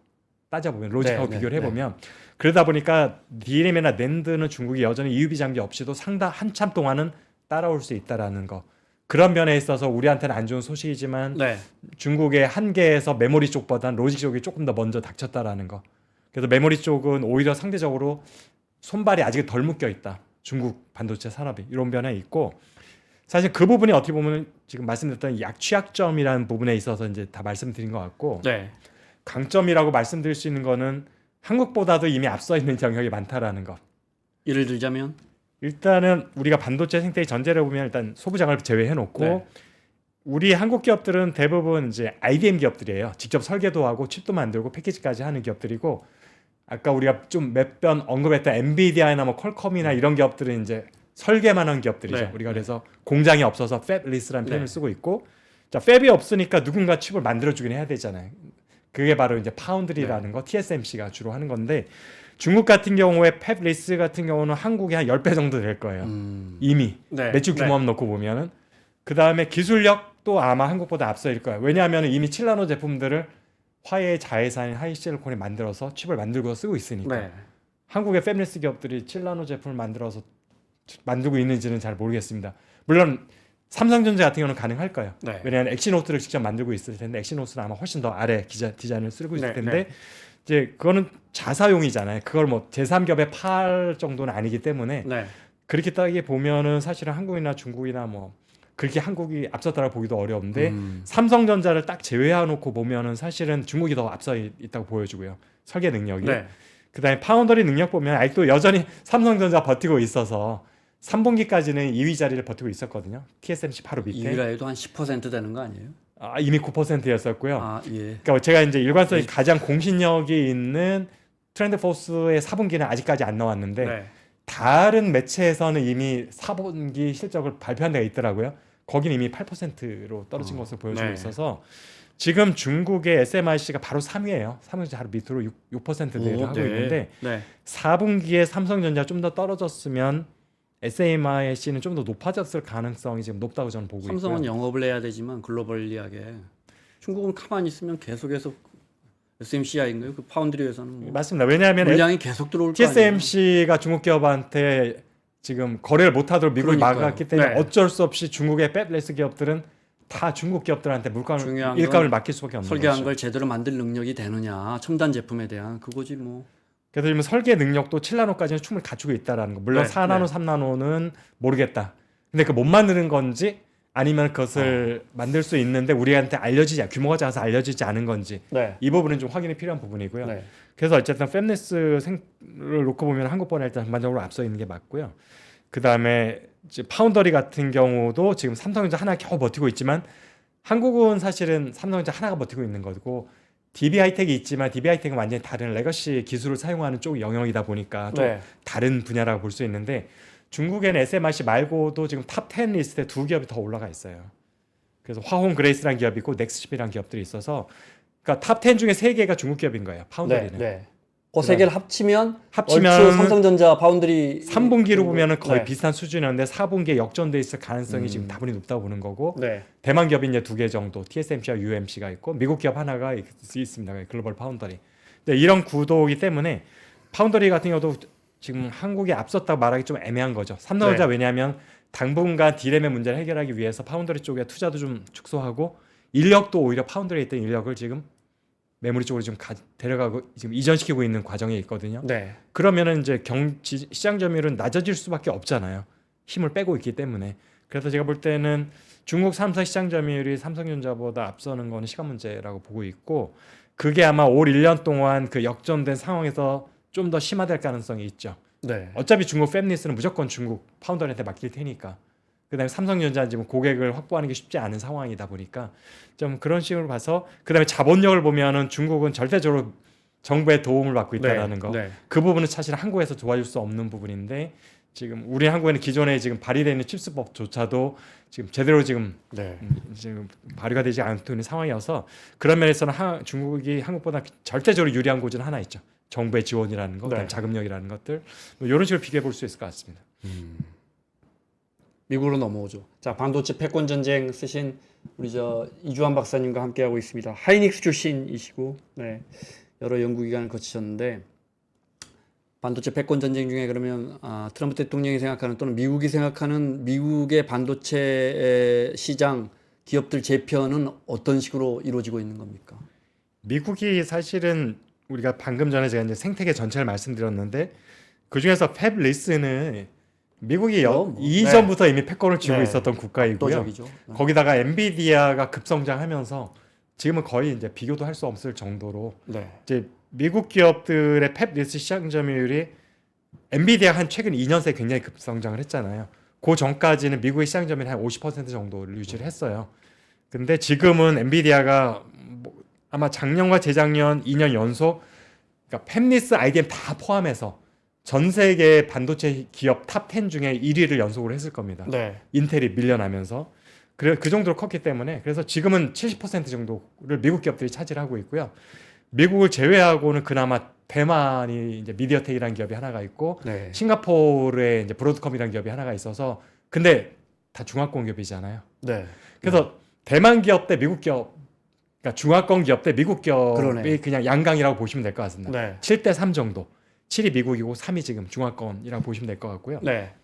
따져보면 로직하고 네, 비교를 네, 해보면 그러다 보니까 DRAM이나 낸드는 중국이 여전히 EUV 장비 없이도 상당 한참 동안은 따라올 수 있다라는 거. 그런 면에 있어서 우리한테는 안 좋은 소식이지만 네. 중국의 한계에서 메모리 쪽보다는 로직 쪽이 조금 더 먼저 닥쳤다라는 거. 그래서 메모리 쪽은 오히려 상대적으로 손발이 아직 덜 묶여 있다. 중국 반도체 산업이 이런 변화에 있고 사실 그 부분이 어떻게 보면 지금 말씀드렸던 취약점이라는 부분에 있어서 이제 다 말씀드린 것 같고 네. 강점이라고 말씀드릴 수 있는 거는 한국보다도 이미 앞서 있는 영역이 많다라는 것. 예를 들자면 일단은 우리가 반도체 생태계 전제를 보면 일단 소부장을 제외해 놓고 네. 우리 한국 기업들은 대부분 이제 IDM 기업들이에요. 직접 설계도 하고 칩도 만들고 패키지까지 하는 기업들이고 아까 우리가 좀 몇 번 언급했던 엔비디아나 뭐 퀄컴이나 이런 기업들은 이제 설계만 한 기업들이죠. 네. 우리가 그래서 공장이 없어서 팹리스라는 표현을 네. 쓰고 있고 자, 팹이 없으니까 누군가 칩을 만들어 주긴 해야 되잖아요. 그게 바로 이제 파운드리라는 거 TSMC가 주로 하는 건데 중국 같은 경우에 팹리스 같은 경우는 한국이 한 10배 정도 될 거예요. 이미 네. 매출 규모만 놓고 보면은 그다음에 기술력도 아마 한국보다 앞서일 거예요. 왜냐하면 이미 7나노 제품들을 화웨이 자회사인 하이실리콘에 만들어서 칩을 만들고 쓰고 있으니까 네. 한국의 팹리스 기업들이 7나노 제품을 만들고 있는지는 잘 모르겠습니다. 물론 삼성전자 같은 경우는 가능할 거예요. 네. 왜냐하면 엑시노스를 직접 만들고 있을 텐데 엑시노스는 아마 훨씬 더 아래 디자인을 쓰고 있을 네, 텐데 네. 이제 그거는 자사용이잖아요. 그걸 뭐 제3기업에 팔 정도는 아니기 때문에 네. 그렇게 따지게 보면은 사실은 한국이나 중국이나 뭐 그렇게 한국이 앞섰다고 보기도 어려운데 삼성전자를 딱 제외해놓고 보면은 사실은 중국이 더 앞서 있다고 보여지고요. 설계 능력이. 네. 그다음에 파운더리 능력 보면 아직도 여전히 삼성전자 버티고 있어서 3분기까지는 2위 자리를 버티고 있었거든요. TSMC 바로 밑에. 2위라 해도 한 10% 되는 거 아니에요? 이미 9%였었고요. 아, 예. 그러니까 제가 이제 일관성이 가장 공신력이 있는 트렌드 포스의 4분기는 아직까지 안 나왔는데 네. 다른 매체에서는 이미 4분기 실적을 발표한 데가 있더라고요. 거기는 이미 8%로 떨어진 것으로 보여주고 네. 있어서 지금 중국의 SMIC가 바로 3위예요. 삼성전자 바로 밑으로 6%대를 하고 네. 있는데 네. 4분기에 삼성전자 좀 더 떨어졌으면 SMIC는 좀 더 높아졌을 가능성이 지금 높다고 저는 보고 삼성은 있고요. 영업을 해야 되지만 글로벌리하게 중국은 가만히 있으면 계속해서 SMCI인가요? 그 파운드리 회사는 뭐 맞습니다. 왜냐하면 물량이 계속 들어올 거 아니에요? TSMC가 중국 기업한테 지금 거래를 못하도록 미국이 그러니까요. 막았기 때문에 네. 어쩔 수 없이 중국의 팹리스 기업들은 다 중국 기업들한테 중요한 일감을 건 맡길 수밖에 없는 설계한 거죠. 걸 제대로 만들 능력이 되느냐 첨단 제품에 대한 그거지 뭐. 그래서 지금 설계 능력도 7나노까지는 충분히 갖추고 있다라는 거. 물론 네, 4나노, 네. 3나노는 모르겠다. 근데 그 못 만드는 건지 아니면 그것을 만들 수 있는데 우리한테 규모가 작아서 알려지지 않은 건지 네. 이 부분은 좀 확인이 필요한 부분이고요. 네. 그래서 어쨌든 팹리스를 놓고 보면 한국보다 일단 전반적으로 앞서 있는 게 맞고요. 그 다음에 파운더리 같은 경우도 지금 삼성전자 하나 겨우 버티고 있지만 한국은 사실은 삼성전자 하나가 버티고 있는 거고 DB 하이텍이 있지만 DB 하이텍은 완전히 다른 레거시 기술을 사용하는 쪽 영역이다 보니까 좀 네. 다른 분야라고 볼 수 있는데 중국에는 SMIC 말고도 지금 탑 10 리스트에 두 기업이 더 올라가 있어요. 그래서 화홍 그레이스라는 기업이 있고 넥스칩이라는 기업들이 있어서 그러니까 탑 10 중에 세 개가 중국 기업인 거예요. 파운더리는. 네. 그 세 개를 합치면 합치면 얼추 삼성전자 파운드리 3분기로 보면은 거의 네. 비슷한 수준이었는데 4분기에 역전돼 있을 가능성이 지금 다분히 높다고 보는 거고 네. 대만 기업이 이제 두 개 정도 TSMC와 UMC가 있고 미국 기업 하나가 있습니다. 글로벌 파운더리. 근데 이런 구도이기 때문에 파운더리 같은 경우도 지금 한국이 앞섰다고 말하기 좀 애매한 거죠. 삼성전자 네. 왜냐하면 당분간 D램의 문제를 해결하기 위해서 파운더리 쪽에 투자도 좀 축소하고 인력도 오히려 파운더리에 있던 인력을 지금 메모리 쪽으로 지금 데려가고 지금 이전시키고 있는 과정에 있거든요. 네. 그러면은 이제 시장 점유율은 낮아질 수밖에 없잖아요. 힘을 빼고 있기 때문에. 그래서 제가 볼 때는 중국 3사 시장 점유율이 삼성전자보다 앞서는 거는 시간 문제라고 보고 있고 그게 아마 올 1년 동안 그 역전된 상황에서 좀 더 심화될 가능성이 있죠. 네. 어차피 중국 팹리스는 무조건 중국 파운더리한테 맡길 테니까. 그다음에 삼성전자는 지금 고객을 확보하는 게 쉽지 않은 상황이다 보니까 좀 그런 식으로 봐서 그다음에 자본력을 보면은 중국은 절대적으로 정부의 도움을 받고 있다라는 거. 네. 그 부분은 사실 한국에서 도와줄 수 없는 부분인데 지금 우리 한국에는 기존에 지금 발의되어 있는 칩스법조차도 지금 제대로 지금 네. 지금 발의가 되지 않는 상황이어서 그런 면에서는 중국이 한국보다 절대적으로 유리한 곳은 하나 있죠. 정부의 지원이라는 거, 네. 자금력이라는 것들 뭐 이런 식으로 비교해 볼 수 있을 것 같습니다. 미국으로 넘어오죠. 자, 반도체 패권 전쟁 쓰신 우리 이주환 박사님과 함께하고 있습니다. 하이닉스 출신이시고, 네, 여러 연구기관을 거치셨는데, 반도체 패권 전쟁 중에 그러면 트럼프 대통령이 생각하는 또는 미국이 생각하는 미국의 반도체 시장 기업들 재편은 어떤 식으로 이루어지고 있는 겁니까? 미국이 사실은 우리가 방금 전에 제가 이제 생태계 전체를 말씀드렸는데 그 중에서 팹리스는 미국이 이전부터 이미 패권을 쥐고 네. 있었던 국가이고요. 압도적이죠. 거기다가 엔비디아가 급성장하면서 지금은 거의 이제 비교도 할 수 없을 정도로 네. 이제 미국 기업들의 팹리스 시장 점유율이 엔비디아 한 최근 2년 새 굉장히 급성장을 했잖아요. 그 전까지는 미국의 시장 점유율이 한 50% 정도를 유지를 했어요. 근데 지금은 엔비디아가 아마 작년과 재작년 2년 연속 그러니까 팹리스, IDM 다 포함해서 전 세계 반도체 기업 탑 10 중에 1위를 연속으로 했을 겁니다. 네. 인텔이 밀려나면서 그 정도로 컸기 때문에 그래서 지금은 70% 정도를 미국 기업들이 차지하고 있고요. 미국을 제외하고는 그나마 대만이 이제 미디어텍이라는 기업이 하나가 있고 네. 싱가포르에 이제 브로드컴이라는 기업이 하나가 있어서 근데 다 중화권 기업이잖아요. 네. 그래서 대만 기업 대 미국 기업 그러니까 중화권 기업 대 미국 기업이 그러네. 그냥 양강이라고 보시면 될 것 같습니다. 네. 7대 3 정도. 7이 미국이고 3이 지금 중화권이라고 보시면 될 것 같고요. 네.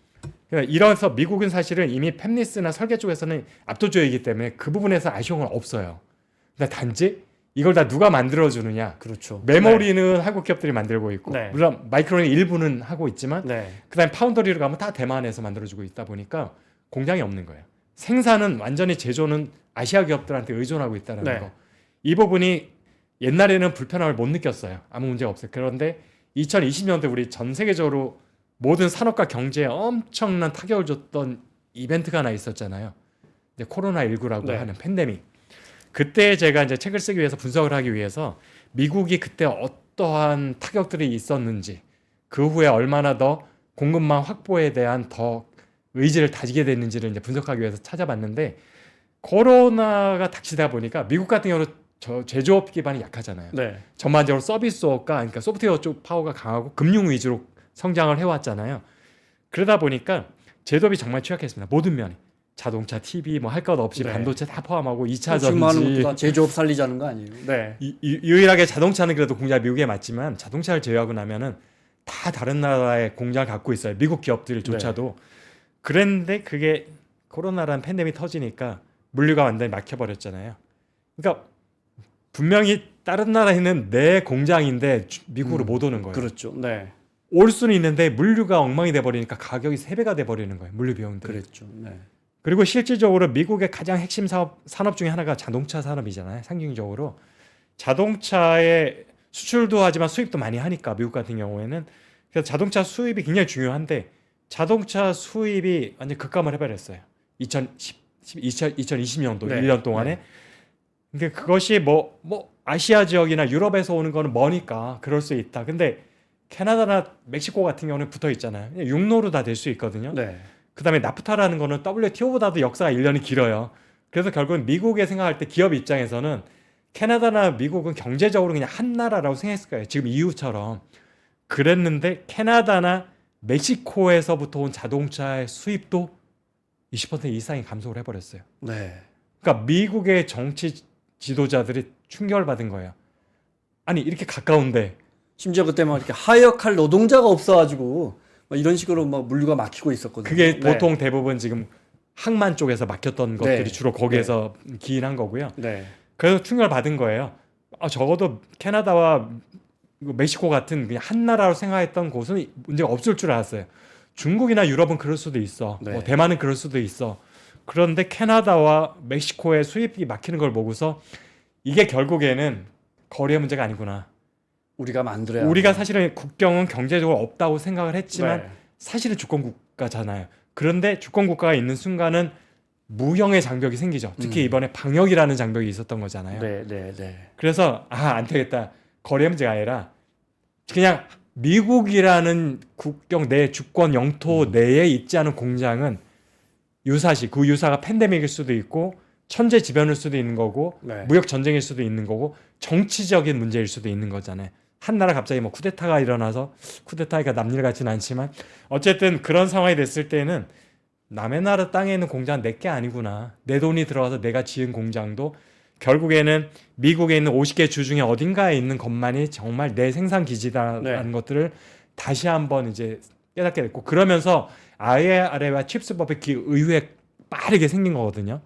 그러니까 이래서 미국은 사실은 이미 팹리스나 설계 쪽에서는 압도적이기 때문에 그 부분에서 아쉬운 건 없어요. 근데 단지 이걸 다 누가 만들어주느냐. 그렇죠. 메모리는 한국 기업들이 만들고 있고 네. 물론 마이크론의 일부는 하고 있지만 네. 그다음에 파운더리로 가면 다 대만에서 만들어주고 있다 보니까 공장이 없는 거예요. 생산은 완전히 제조는 아시아 기업들한테 의존하고 있다는 네. 거. 이 부분이 옛날에는 불편함을 못 느꼈어요. 아무 문제가 없어요. 그런데 2020년대 우리 전 세계적으로 모든 산업과 경제에 엄청난 타격을 줬던 이벤트가 하나 있었잖아요. 코로나19라고 네. 하는 팬데믹. 그때 제가 이제 책을 쓰기 위해서 분석을 하기 위해서 미국이 그때 어떠한 타격들이 있었는지 그 후에 얼마나 더 공급망 확보에 대한 더 의지를 다지게 됐는지를 이제 분석하기 위해서 찾아봤는데 코로나가 닥치다 보니까 미국 같은 경우는 제조업 기반이 약하잖아요. 네. 전반적으로 서비스업과 그러니까 소프트웨어 쪽 파워가 강하고 금융 위주로 성장을 해왔잖아요. 그러다 보니까 제조업이 정말 취약했습니다. 모든 면이 자동차, TV 뭐 할 것 없이 네. 반도체 다 포함하고 지금 하는 2차 것도 다 제조업 살리자는 거 아니에요? 네. 유일하게 자동차는 그래도 공장이 미국에 맞지만 자동차를 제외하고 나면은 다 다른 나라의 공장을 갖고 있어요. 미국 기업들조차도. 그랬는데 그게 코로나라는 팬데믹이 터지니까 물류가 완전히 막혀버렸잖아요. 그러니까 분명히 다른 나라에는 내 공장인데 미국으로 못 오는 거예요. 그렇죠. 네. 올 수는 있는데 물류가 엉망이 돼버리니까 가격이 3배가 돼버리는 거예요. 물류 비용들이. 그랬죠. 네. 그리고 실질적으로 미국의 가장 핵심 산업 중에 하나가 자동차 산업이잖아요. 상징적으로 자동차의 수출도 하지만 수입도 많이 하니까 미국 같은 경우에는 그래서 자동차 수입이 굉장히 중요한데 자동차 수입이 완전 급감을 해버렸어요. 2020년도 네. 1년 동안에. 근데 그것이 뭐 아시아 지역이나 유럽에서 오는 거는 머니까 그럴 수 있다. 근데 캐나다나 멕시코 같은 경우는 붙어 있잖아요. 육로로 다 될 수 있거든요. 네. 그다음에 나프타라는 거는 WTO보다도 역사가 1년이 길어요. 그래서 결국은 미국에 생각할 때 기업 입장에서는 캐나다나 미국은 경제적으로 그냥 한 나라라고 생각했을 거예요. 지금 EU처럼. 그랬는데 캐나다나 멕시코에서부터 온 자동차의 수입도 20% 이상이 감소를 해버렸어요. 네. 그러니까 미국의 정치 지도자들이 충격을 받은 거예요. 아니 이렇게 가까운데 심지어 그때 막 이렇게 하역할 노동자가 없어가지고 막 이런 식으로 막 물류가 막히고 있었거든요. 그게 네. 보통 대부분 지금 항만 쪽에서 막혔던 것들이 네. 주로 거기에서 기인한 거고요. 네. 그래서 충격을 받은 거예요. 적어도 캐나다와 멕시코 같은 그냥 한 나라로 생각했던 곳은 문제가 없을 줄 알았어요. 중국이나 유럽은 그럴 수도 있어. 네. 뭐 대만은 그럴 수도 있어. 그런데 캐나다와 멕시코의 수입이 막히는 걸 보고서 이게 결국에는 거리의 문제가 아니구나. 우리가 만들어야 우리가 사실은 국경은 경제적으로 없다고 생각을 했지만 네. 사실은 주권 국가잖아요. 그런데 주권 국가가 있는 순간은 무형의 장벽이 생기죠. 특히 이번에 방역이라는 장벽이 있었던 거잖아요. 네, 네, 네. 그래서 안 되겠다. 거리의 문제가 아니라 그냥 미국이라는 국경 내 주권 영토 내에 있지 않은 공장은 유사시 그 유사가 팬데믹일 수도 있고 천재지변일 수도 있는 거고 네. 무역 전쟁일 수도 있는 거고 정치적인 문제일 수도 있는 거잖아요. 한 나라 갑자기 뭐 쿠데타가 일어나서 쿠데타가 남일 같지는 않지만 어쨌든 그런 상황이 됐을 때는 남의 나라 땅에 있는 공장은 내 게 아니구나. 내 돈이 들어가서 내가 지은 공장도 결국에는 미국에 있는 50개 주 중에 어딘가에 있는 것만이 정말 내 생산 기지다라는 네. 것들을 다시 한번 이제 깨닫게 됐고, 그러면서 IRA와 칩스법의 그 의회 빠르게 생긴 거거든요.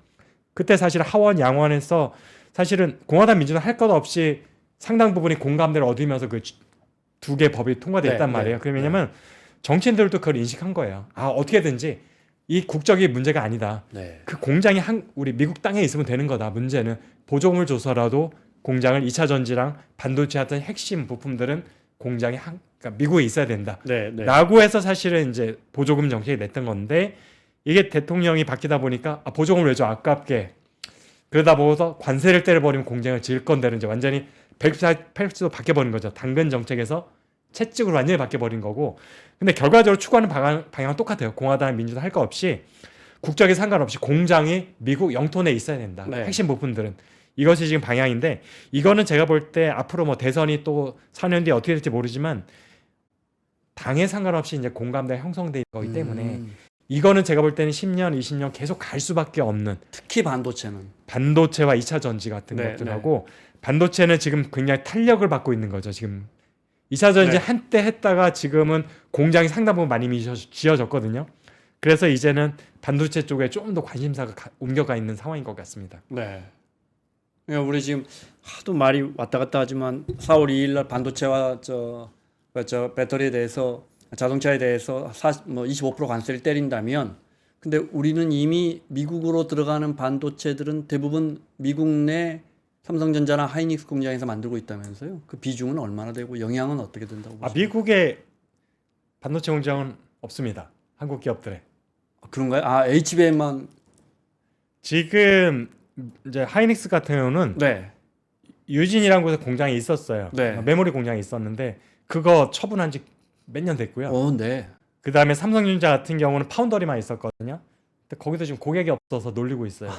그때 사실 하원 양원에서 사실은 공화당 민주당 할 것 없이 상당 부분이 공감대를 얻으면서 그 두 개 법이 통과됐단 네, 말이에요. 네, 그게 왜냐면 정치인들도 그걸 인식한 거예요. 아, 어떻게든지 이 국적이 문제가 아니다. 네. 그 공장이 우리 미국 땅에 있으면 되는 거다. 문제는 보조금을 줘서라도 공장을 2차 전지랑 반도체 같은 핵심 부품들은 공장이 그러니까 미국에 있어야 된다. 네, 네. 라고 해서 사실은 이제 보조금 정책이 냈던 건데, 이게 대통령이 바뀌다 보니까 보조금을 왜 줘? 아깝게. 그러다 보고서 관세를 때려버리면 공장을 지을 건데는 이제 완전히 180도 바뀌어버린 거죠. 당근 정책에서 채찍으로 완전히 바뀌어버린 거고. 근데 결과적으로 추구하는 방향은 똑같아요. 공화당, 민주당 할 거 없이 국적에 상관없이 공장이 미국 영토 내에 있어야 된다. 네. 핵심 부품들은. 이것이 지금 방향인데, 이거는 제가 볼 때 앞으로 뭐 대선이 또 4년 뒤에 어떻게 될지 모르지만 당에 상관없이 이제 공감대가 형성돼 있기 때문에 이거는 제가 볼 때는 10년, 20년 계속 갈 수밖에 없는, 특히 반도체는 반도체와 2차 전지 같은 네, 것들하고 반도체는 지금 굉장히 탄력을 받고 있는 거죠. 지금 2차 전지 네. 한때 했다가 지금은 공장이 상당 부분 많이 지어졌거든요. 그래서 이제는 반도체 쪽에 좀 더 관심사가 옮겨가 있는 상황인 것 같습니다. 네. 그러니까 우리 지금 하도 말이 왔다 갔다 하지만 4월 2일 날 반도체와 저 배터리에 대해서, 자동차에 대해서 25% 관세를 때린다면, 근데 우리는 이미 미국으로 들어가는 반도체들은 대부분 미국 내 삼성전자나 하이닉스 공장에서 만들고 있다면서요? 그 비중은 얼마나 되고 영향은 어떻게 된다고 보십니까? 미국에 반도체 공장은 없습니다. 한국 기업들에. 그런가요? HBM만. 지금 이제 하이닉스 같은 경우는 네. 유진이라는 곳에 공장이 있었어요. 네. 메모리 공장이 있었는데 그거 처분한 지 몇 년 됐고요. 네. 그 다음에 삼성전자 같은 경우는 파운더리만 있었거든요. 근데 거기도 지금 고객이 없어서 놀리고 있어요.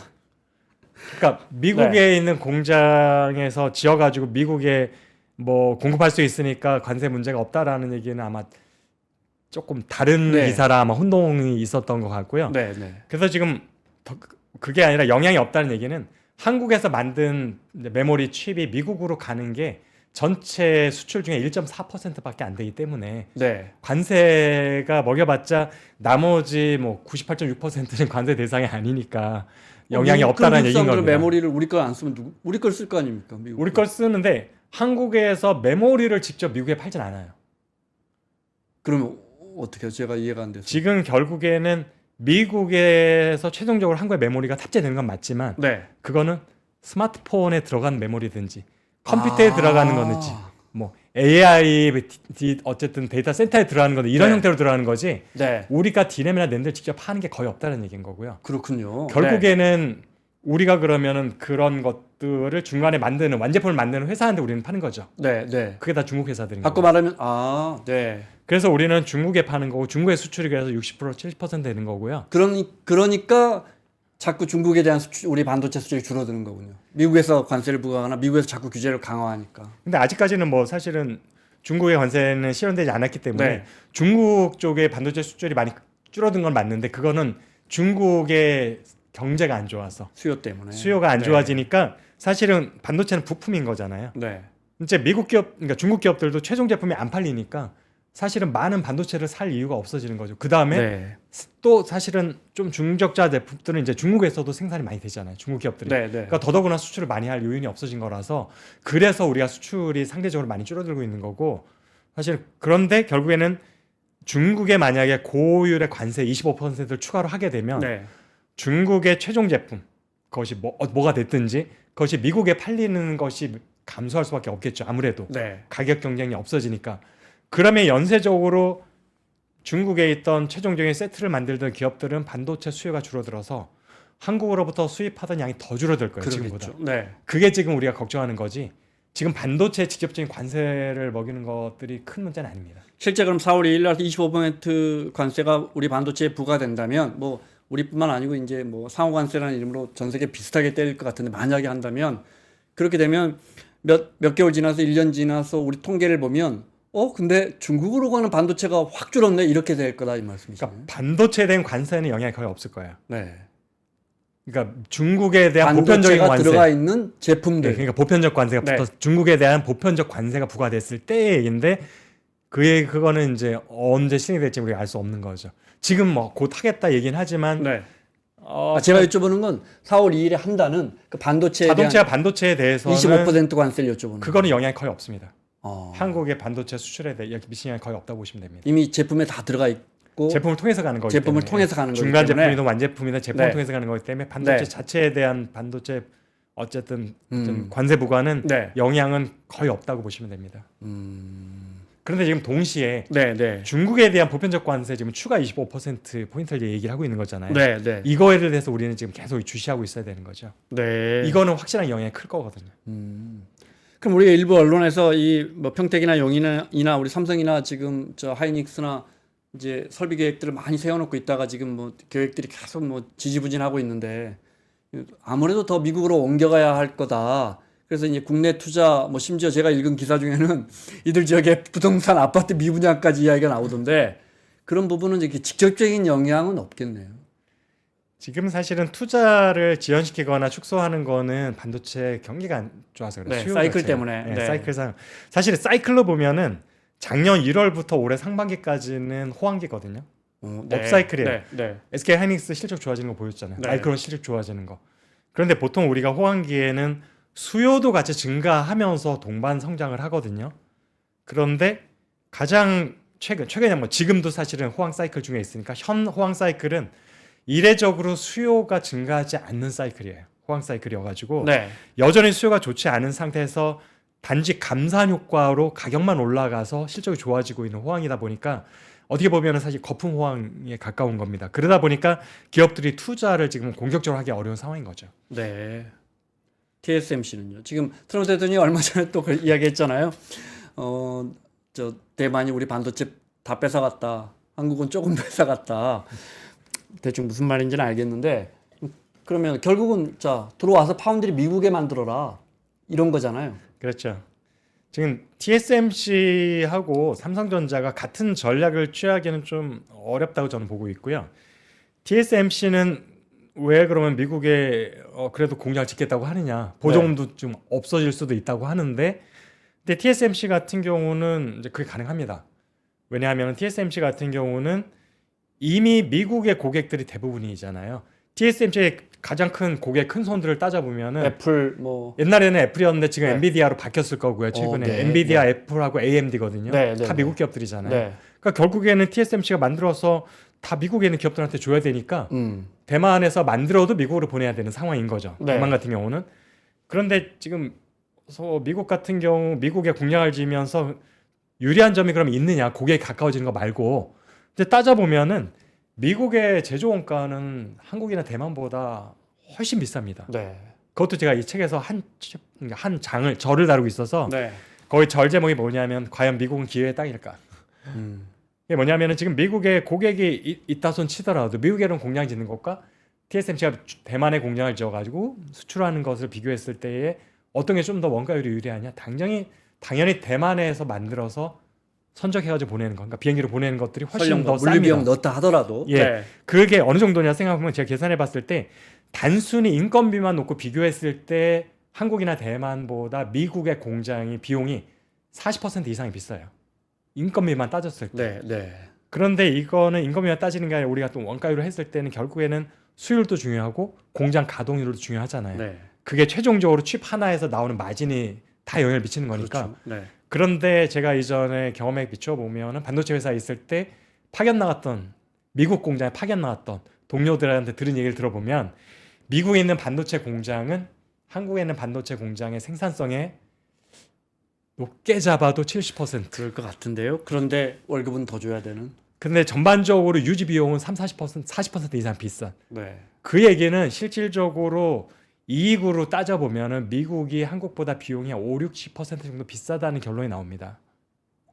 그러니까 미국에 있는 공장에서 지어가지고 미국에 뭐 공급할 수 있으니까 관세 문제가 없다라는 얘기는 아마 조금 다른 네. 기사라 아마 혼동이 있었던 것 같고요. 네, 네. 그래서 지금 그게 아니라 영향이 없다는 얘기는 한국에서 만든 메모리 칩이 미국으로 가는 게 전체 수출 중에 1.4%밖에 안 되기 때문에 네. 관세가 먹여봤자 나머지 뭐 98.6%는 관세 대상이 아니니까 영향이 없다는 얘기인 겁니다. 메모리를 우리 거 안 쓰면 우리 걸 쓸 거 아닙니까? 미국 우리 걸 쓰는데 한국에서 메모리를 직접 미국에 팔진 않아요. 그러면 어떻게 해요? 제가 이해가 안 돼서. 지금 결국에는 미국에서 최종적으로 한국에 메모리가 탑재되는 건 맞지만 네. 그거는 스마트폰에 들어간 메모리든지 컴퓨터에 들어가는 거든지 뭐 AI 어쨌든 데이터 센터에 들어가는 건데 이런 네. 형태로 들어가는 거지 네. 우리가 디램이나 랜드를 직접 하는 게 거의 없다는 얘기인 거고요. 그렇군요. 결국에는 우리가 그러면은 그런 것들을 중간에 만드는 완제품을 만드는 회사한테 우리는 파는 거죠. 네, 네. 그게 다 중국 회사들인 바꿔 거예요. 말하면 네. 그래서 우리는 중국에 파는 거고 중국의 수출이 그래서 60% 70% 되는 거고요. 그러니까 자꾸 중국에 대한 우리 반도체 수출이 줄어드는 거군요. 미국에서 관세를 부과하거나 미국에서 자꾸 규제를 강화하니까. 근데 아직까지는 뭐 사실은 중국의 관세는 실현되지 않았기 때문에 네. 중국 쪽의 반도체 수출이 많이 줄어든 건 맞는데 그거는 중국의 경제가 안 좋아서 수요 때문에. 수요가 안 네. 좋아지니까 사실은 반도체는 부품인 거잖아요. 네. 이제 미국 기업, 그러니까 중국 기업들도 최종 제품이 안 팔리니까 사실은 많은 반도체를 살 이유가 없어지는 거죠. 그 다음에 네. 또 사실은 좀 중저가 제품들은 이제 중국에서도 생산이 많이 되잖아요. 중국 기업들이. 네, 네. 그러니까 더더구나 수출을 많이 할 요인이 없어진 거라서 그래서 우리가 수출이 상대적으로 많이 줄어들고 있는 거고 사실 그런데 결국에는 중국에 만약에 고율의 관세 25%를 추가로 하게 되면 네. 중국의 최종 제품 그것이 뭐가 됐든지 그것이 미국에 팔리는 것이 감소할 수밖에 없겠죠. 아무래도 네. 가격 경쟁이 없어지니까. 그러면 연쇄적으로 중국에 있던 최종적인 세트를 만들던 기업들은 반도체 수요가 줄어들어서 한국으로부터 수입하던 양이 더 줄어들 거예요. 지금보다. 그러겠죠. 네. 그게 지금 우리가 걱정하는 거지. 지금 반도체에 직접적인 관세를 먹이는 것들이 큰 문제는 아닙니다. 실제 그럼 4월 2일 날 25% 관세가 우리 반도체에 부과된다면 뭐 우리뿐만 아니고 이제 뭐 상호 관세라는 이름으로 전 세계 비슷하게 때릴 것 같은데 만약에 한다면 그렇게 되면 몇 개월 지나서 1년 지나서 우리 통계를 보면 근데 중국으로 가는 반도체가 확 줄었네 이렇게 될 거다 이 말씀이시네요. 그러니까 반도체에 대한 관세는 영향이 거의 없을 거예요. 네. 그러니까 중국에 대한 보편적인 반도체가 관세, 들어가 있는 제품들. 네, 그러니까 보편적 관세가 네. 붙어서 중국에 대한 보편적 관세가 부과됐을 때의 얘기인데 그거는 이제 언제 시행이 될지 우리가 알 수 없는 거죠. 지금 뭐 곧 하겠다 얘기는 하지만 네. 제가 여쭤보는 건 4월 2일에 한다는 그 반도체에 자동차 반도체에 대해서는 25% 관세를 여쭤보는 그거는 영향이 거의 없습니다. 거. 한국의 반도체 수출에 대해 미친 영향이 거의 없다고 보시면 됩니다. 이미 제품에 다 들어가 있고 제품을 통해서 가는 거기 제품을 때문에 통해서 가는 거기 중간 때문에 제품이든 완제품이든 제품을 네. 통해서 가는 거기 때문에 반도체 네. 자체에 대한 반도체 어쨌든 좀 관세 부과는 네. 영향은 거의 없다고 보시면 됩니다. 그런데 지금 동시에 네. 중국에 대한 보편적 관세 지금 추가 25% 포인트를 얘기를 하고 있는 거잖아요. 네. 이거에 대해서 우리는 지금 계속 주시하고 있어야 되는 거죠. 네. 이거는 확실한 영향이 클 거거든요. 그럼 우리가 일부 언론에서 이 뭐 평택이나 용인이나 우리 삼성이나 지금 저 하이닉스나 이제 설비 계획들을 많이 세워놓고 있다가 지금 뭐 계획들이 계속 뭐 지지부진하고 있는데 아무래도 더 미국으로 옮겨가야 할 거다. 그래서 이제 국내 투자 뭐 심지어 제가 읽은 기사 중에는 이들 지역의 부동산 아파트 미분양까지 이야기가 나오던데 그런 부분은 이렇게 직접적인 영향은 없겠네요. 지금 사실은 투자를 지연시키거나 축소하는 거는 반도체 경기가 안 좋아서 그래요. 네, 수요 사이클 자체가. 때문에. 네, 네. 사이클상 사실 사이클로 보면은 작년 1월부터 올해 상반기까지는 호황기거든요. 업사이클이에요. 네. SK 하이닉스 실적 좋아지는 거 보였잖아요. 네. 마이크론 실적 좋아지는 거. 그런데 보통 우리가 호황기에는 수요도 같이 증가하면서 동반 성장을 하거든요. 그런데 가장 최근에 뭐 지금도 사실은 호황 사이클 중에 있으니까 현 호황 사이클은 이례적으로 수요가 증가하지 않는 사이클이에요. 호황 사이클이어가지고 네. 여전히 수요가 좋지 않은 상태에서 단지 감산 효과로 가격만 올라가서 실적이 좋아지고 있는 호황이다 보니까 어떻게 보면 사실 거품 호황에 가까운 겁니다. 그러다 보니까 기업들이 투자를 지금 공격적으로 하기 어려운 상황인 거죠. 네. TSMC는요. 지금 트럼프 대통령이 얼마 전에 또 그 이야기했잖아요. 저 대만이 우리 반도체 다 뺏어갔다. 한국은 조금 뺏어갔다. 대충 무슨 말인지는 알겠는데 그러면 결국은 자 들어와서 파운드리 미국에 만들어라 이런 거잖아요. 그렇죠. 지금 TSMC하고 삼성전자가 같은 전략을 취하기는 좀 어렵다고 저는 보고 있고요. TSMC는 왜 그러면 미국에 그래도 공장을 짓겠다고 하느냐, 보조금도 좀 없어질 수도 있다고 하는데, 근데 TSMC 같은 경우는 이제 그게 가능합니다. 왜냐하면 TSMC 같은 경우는 이미 미국의 고객들이 대부분이잖아요. TSMC의 가장 큰 고객 큰 손들을 따져보면은 애플 뭐 옛날에는 애플이었는데 지금 네. 엔비디아로 바뀌었을 거고요. 최근에 네. 엔비디아, 애플하고 AMD거든요. 네, 다 미국 기업들이잖아요. 네. 그러니까 결국에는 TSMC가 만들어서 다 미국에 있는 기업들한테 줘야 되니까 대만에서 만들어도 미국으로 보내야 되는 상황인 거죠. 네. 대만 같은 경우는. 그런데 지금 미국 같은 경우 미국에 공장을 지으면서 유리한 점이 그럼 있느냐, 고객이 가까워지는 거 말고. 근데 따져보면은 미국의 제조 원가는 한국이나 대만보다 훨씬 비쌉니다. 네. 그것도 제가 이 책에서 한 절을 다루고 있어서 네. 거기 절 제목이 뭐냐면 과연 미국은 기회의 땅일까? 이게 뭐냐면은 지금 미국에 고객이 있다 손 치더라도 미국에는 공장 짓는 것과 TSMC가 대만에 공장을 지어가지고 수출하는 것을 비교했을 때에 어떤 게 좀 더 원가율이 유리하냐? 당연히 대만에서 만들어서 선적해가지고 보내는 거, 그러니까 비행기로 보내는 것들이 훨씬 더 쌉니다. 물리비용 넣었다 하더라도 예, 그게 어느 정도냐 생각해보면 제가 계산해봤을 때 단순히 인건비만 놓고 비교했을 때 한국이나 대만보다 미국의 공장이 비용이 40% 이상이 비싸요. 인건비만 따졌을 때. 네. 그런데 이거는 인건비만 따지는 게 아니라 우리가 또 원가율을 했을 때는 결국에는 수율도 중요하고 공장 가동률도 중요하잖아요. 네. 그게 최종적으로 칩 하나에서 나오는 마진이 다 영향을 미치는 거니까. 그렇죠. 네. 그런데 제가 이전에 경험에 비춰보면 반도체 회사에 있을 때 파견 나갔던 미국 공장에 파견 나갔던 동료들한테 들은 얘기를 들어보면 미국에 있는 반도체 공장은 한국에 있는 반도체 공장의 생산성에 높게 잡아도 70%. 그럴 것 같은데요. 그런데 월급은 더 줘야 되는. 근데 전반적으로 유지 비용은 40% 이상 비싼. 네. 그 얘기는 실질적으로 이익으로 따져보면 미국이 한국보다 비용이 5-60% 정도 비싸다는 결론이 나옵니다.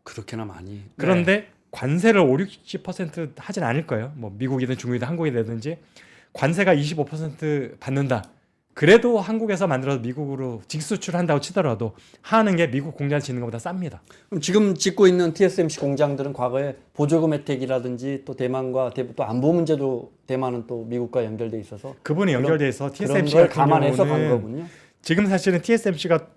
그렇게나 많이. 그런데 관세를 5-60% 하진 않을 거예요. 뭐 미국이든 중국이든 한국이 되든지 관세가 25% 받는다. 그래도 한국에서 만들어서 미국으로 직수출한다고 치더라도 하는 게 미국 공장 짓는 것보다 쌉니다. 그럼 지금 짓고 있는 TSMC 공장들은 과거에 보조금 혜택이라든지 또 대만과 또 안보 문제도 대만은 또 미국과 연결돼 있어서 그분이 연결돼 있어 그런 TSMC 걸 같은 감안해서 간 경우는 거군요. 지금 사실은 TSMC가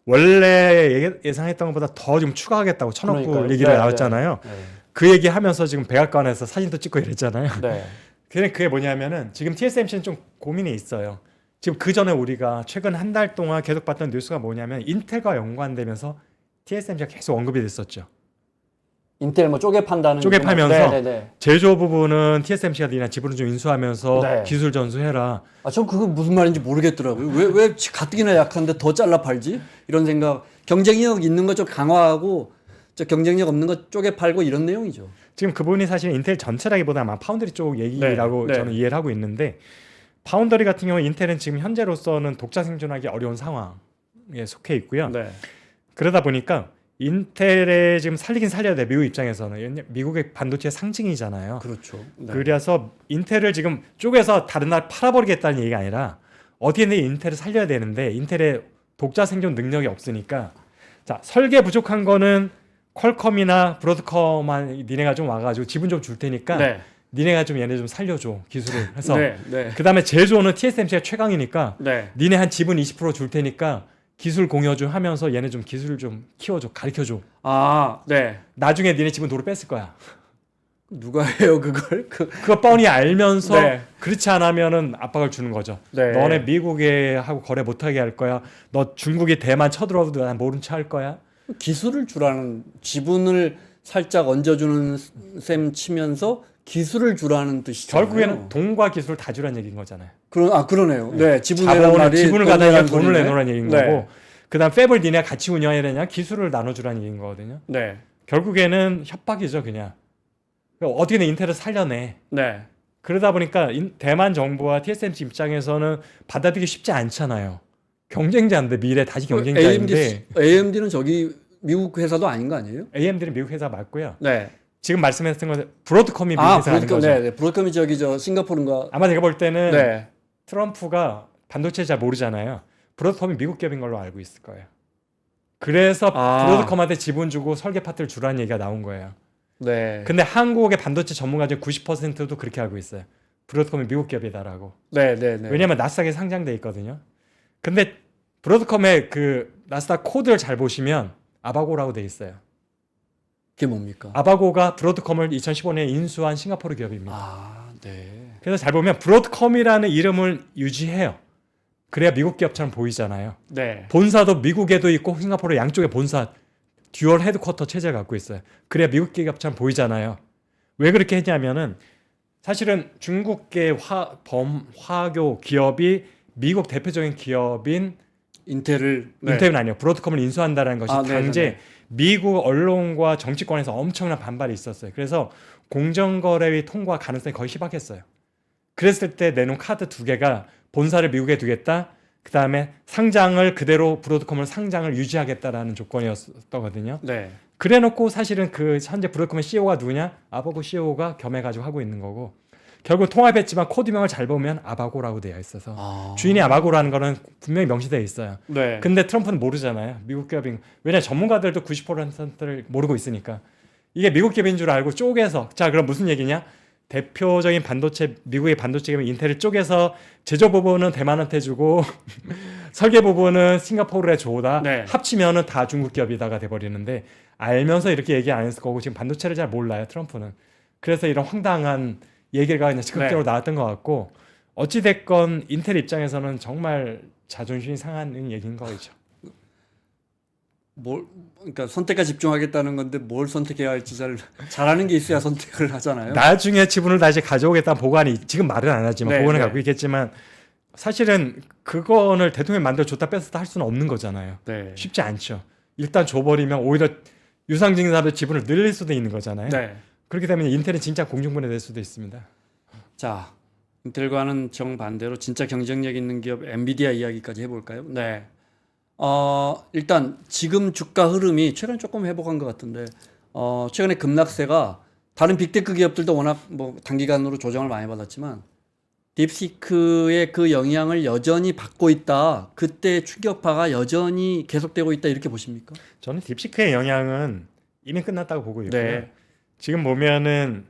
원래 예상했던 것보다 더 좀 추가하겠다고 천억 불 그러니까요. 얘기를 네, 나왔잖아요. 네. 그 얘기하면서 지금 백악관에서 사진도 찍고 이랬잖아요. 네. 그게 뭐냐면은 지금 TSMC는 좀 고민이 있어요. 지금 그 전에 우리가 최근 한 달 동안 계속 봤던 뉴스가 뭐냐면 인텔과 연관되면서 TSMC가 계속 언급이 됐었죠. 인텔 뭐 쪼개 판다는 쪼개 팔면서 네네네. 제조 부분은 TSMC가 니나 지분을 좀 인수하면서 네. 기술 전수해라. 전 그거 무슨 말인지 모르겠더라고요. 왜 가뜩이나 약한데 더 잘라 팔지? 이런 생각. 경쟁력 있는 거 좀 강화하고 저 경쟁력 없는 거 쪼개 팔고 이런 내용이죠. 지금 그분이 사실 인텔 전체라기보다 아마 파운드리 쪽 얘기라고 네. 저는 이해를 하고 있는데 파운드리 같은 경우 인텔은 지금 현재로서는 독자 생존하기 어려운 상황에 속해 있고요. 네. 그러다 보니까 인텔에 지금 살리긴 살려야 돼. 미국 입장에서는 미국의 반도체 상징이잖아요. 그렇죠. 네. 그래서 인텔을 지금 쪼개서 다른 나라 팔아버리겠다는 얘기가 아니라 어떻게든 인텔을 살려야 되는데 인텔의 독자 생존 능력이 없으니까 자 설계 부족한 거는 퀄컴이나 브로드컴만 니네가 좀 와가지고 지분 좀 줄 테니까 네. 니네가 좀 얘네 좀 살려줘 기술을 해서 네. 네. 그 다음에 제조는 TSMC가 최강이니까 네. 니네 한 지분 20% 줄 테니까 기술 공여 좀 하면서 얘네 좀 기술 좀 키워줘 가르쳐줘. 아, 네. 나중에 니네 지분 도로 뺐을 거야. 누가 해요 그걸? 그거 뻔히 알면서 네. 그렇지 않으면은 압박을 주는 거죠. 네. 너네 미국에 하고 거래 못하게 할 거야. 너 중국이 대만 쳐들어도 난 모른 체 할 거야. 기술을 주라는 지분을 살짝 얹어주는 셈 치면서 기술을 주라는 뜻이잖아요. 결국에는 돈과 기술을 다 주라는 얘기인 거잖아요. 그러네요. 네, 지분이라는 말이 지분을 가다가 돈을 소리네. 내놓으라는 얘기인 네. 거고 그다음 팹을 니네가 같이 운영해야 되냐 기술을 나눠주라는 얘기인 거거든요. 네, 결국에는 협박이죠 그냥. 어떻게든 인텔을 살려내. 네, 그러다 보니까 대만 정부와 TSMC 입장에서는 받아들이기 쉽지 않잖아요. 경쟁자인데 미래 다시 경쟁자인데 AMD는 저기 미국 회사도 아닌 거 아니에요? AMD는 미국 회사 맞고요. 네. 지금 말씀하셨던 건 브로드컴이 미국 회사 아닌 거죠. 네, 네. 브로드컴이 저기 저 싱가포르인가? 아마 제가 볼 때는 네. 트럼프가 반도체 잘 모르잖아요. 브로드컴이 미국 기업인 걸로 알고 있을 거예요. 그래서 브로드컴한테 지분 주고 설계 파트를 주라는 얘기가 나온 거예요. 네. 근데 한국의 반도체 전문가 중 90%도 그렇게 알고 있어요. 브로드컴이 미국 기업이다라고. 네, 네, 네. 왜냐면 나스닥에 상장돼 있거든요. 근데 브로드컴의 그 나스닥 코드를 잘 보시면 아바고라고 돼 있어요. 그게 뭡니까? 아바고가 브로드컴을 2015년에 인수한 싱가포르 기업입니다. 아, 네. 그래서 잘 보면 브로드컴이라는 이름을 유지해요. 그래야 미국 기업처럼 보이잖아요. 네. 본사도 미국에도 있고 싱가포르 양쪽에 본사 듀얼 헤드쿼터 체제를 갖고 있어요. 그래야 미국 기업처럼 보이잖아요. 왜 그렇게 했냐면은 사실은 중국계 화교 기업이 미국 대표적인 기업인 인텔은 아니에요. 브로드컴을 인수한다는 것이 당시에 네. 미국 언론과 정치권에서 엄청난 반발이 있었어요. 그래서 공정거래위 통과 가능성이 거의 희박했어요. 그랬을 때 내놓은 카드 두 개가 본사를 미국에 두겠다. 그 다음에 상장을 그대로 브로드컴을 상장을 유지하겠다라는 조건이었거든요. 네. 그래놓고 사실은 그 현재 브로드컴의 CEO가 누구냐? 아바고 CEO가 겸해가지고 하고 있는 거고 결국 통합했지만 코드명을 잘 보면 아바고라고 되어 있어서 주인이 아바고라는 거는 분명히 명시되어 있어요. 네. 근데 트럼프는 모르잖아요. 미국 기업인 왜냐 전문가들도 90%를 모르고 있으니까 이게 미국 기업인 줄 알고 쪼개서 자 그럼 무슨 얘기냐? 대표적인 반도체 미국의 반도체 기업인 인텔을 쪼개서 제조 부분은 대만한테 주고 설계 부분은 싱가포르에 줘다 네. 합치면은 다 중국 기업이다가 돼버리는데 알면서 이렇게 얘기 안 했을 거고 지금 반도체를 잘 몰라요 트럼프는. 그래서 이런 황당한 얘기가 그냥 적극적으로 나왔던 것 같고 어찌 됐건 인텔 입장에서는 정말 자존심이 상하는 얘기인 거죠. 그러니까 선택에 집중하겠다는 건데 뭘 선택해야 할지 잘하는 게 있어야 선택을 하잖아요. 나중에 지분을 다시 가져오겠다는 보관이 지금 말은 안 하지만 네, 보관을 네. 갖고 있겠지만 사실은 그거를 대통령이 만들어 줬다 뺐었다 할 수는 없는 거잖아요. 네. 쉽지 않죠. 일단 줘버리면 오히려 유상증자의 지분을 늘릴 수도 있는 거잖아요. 네. 그렇게 되면 인텔은 진짜 공중분해될 수도 있습니다. 자, 인텔과는 정반대로 진짜 경쟁력 있는 기업 엔비디아 이야기까지 해볼까요? 네. 일단 지금 주가 흐름이 최근에 조금 회복한 것 같은데 최근에 급락세가 다른 빅테크 기업들도 워낙 뭐 단기간으로 조정을 많이 받았지만 딥시크의 그 영향을 여전히 받고 있다. 그때 충격파가 여전히 계속되고 있다 이렇게 보십니까? 저는 딥시크의 영향은 이미 끝났다고 보고 있고요. 네. 지금 보면은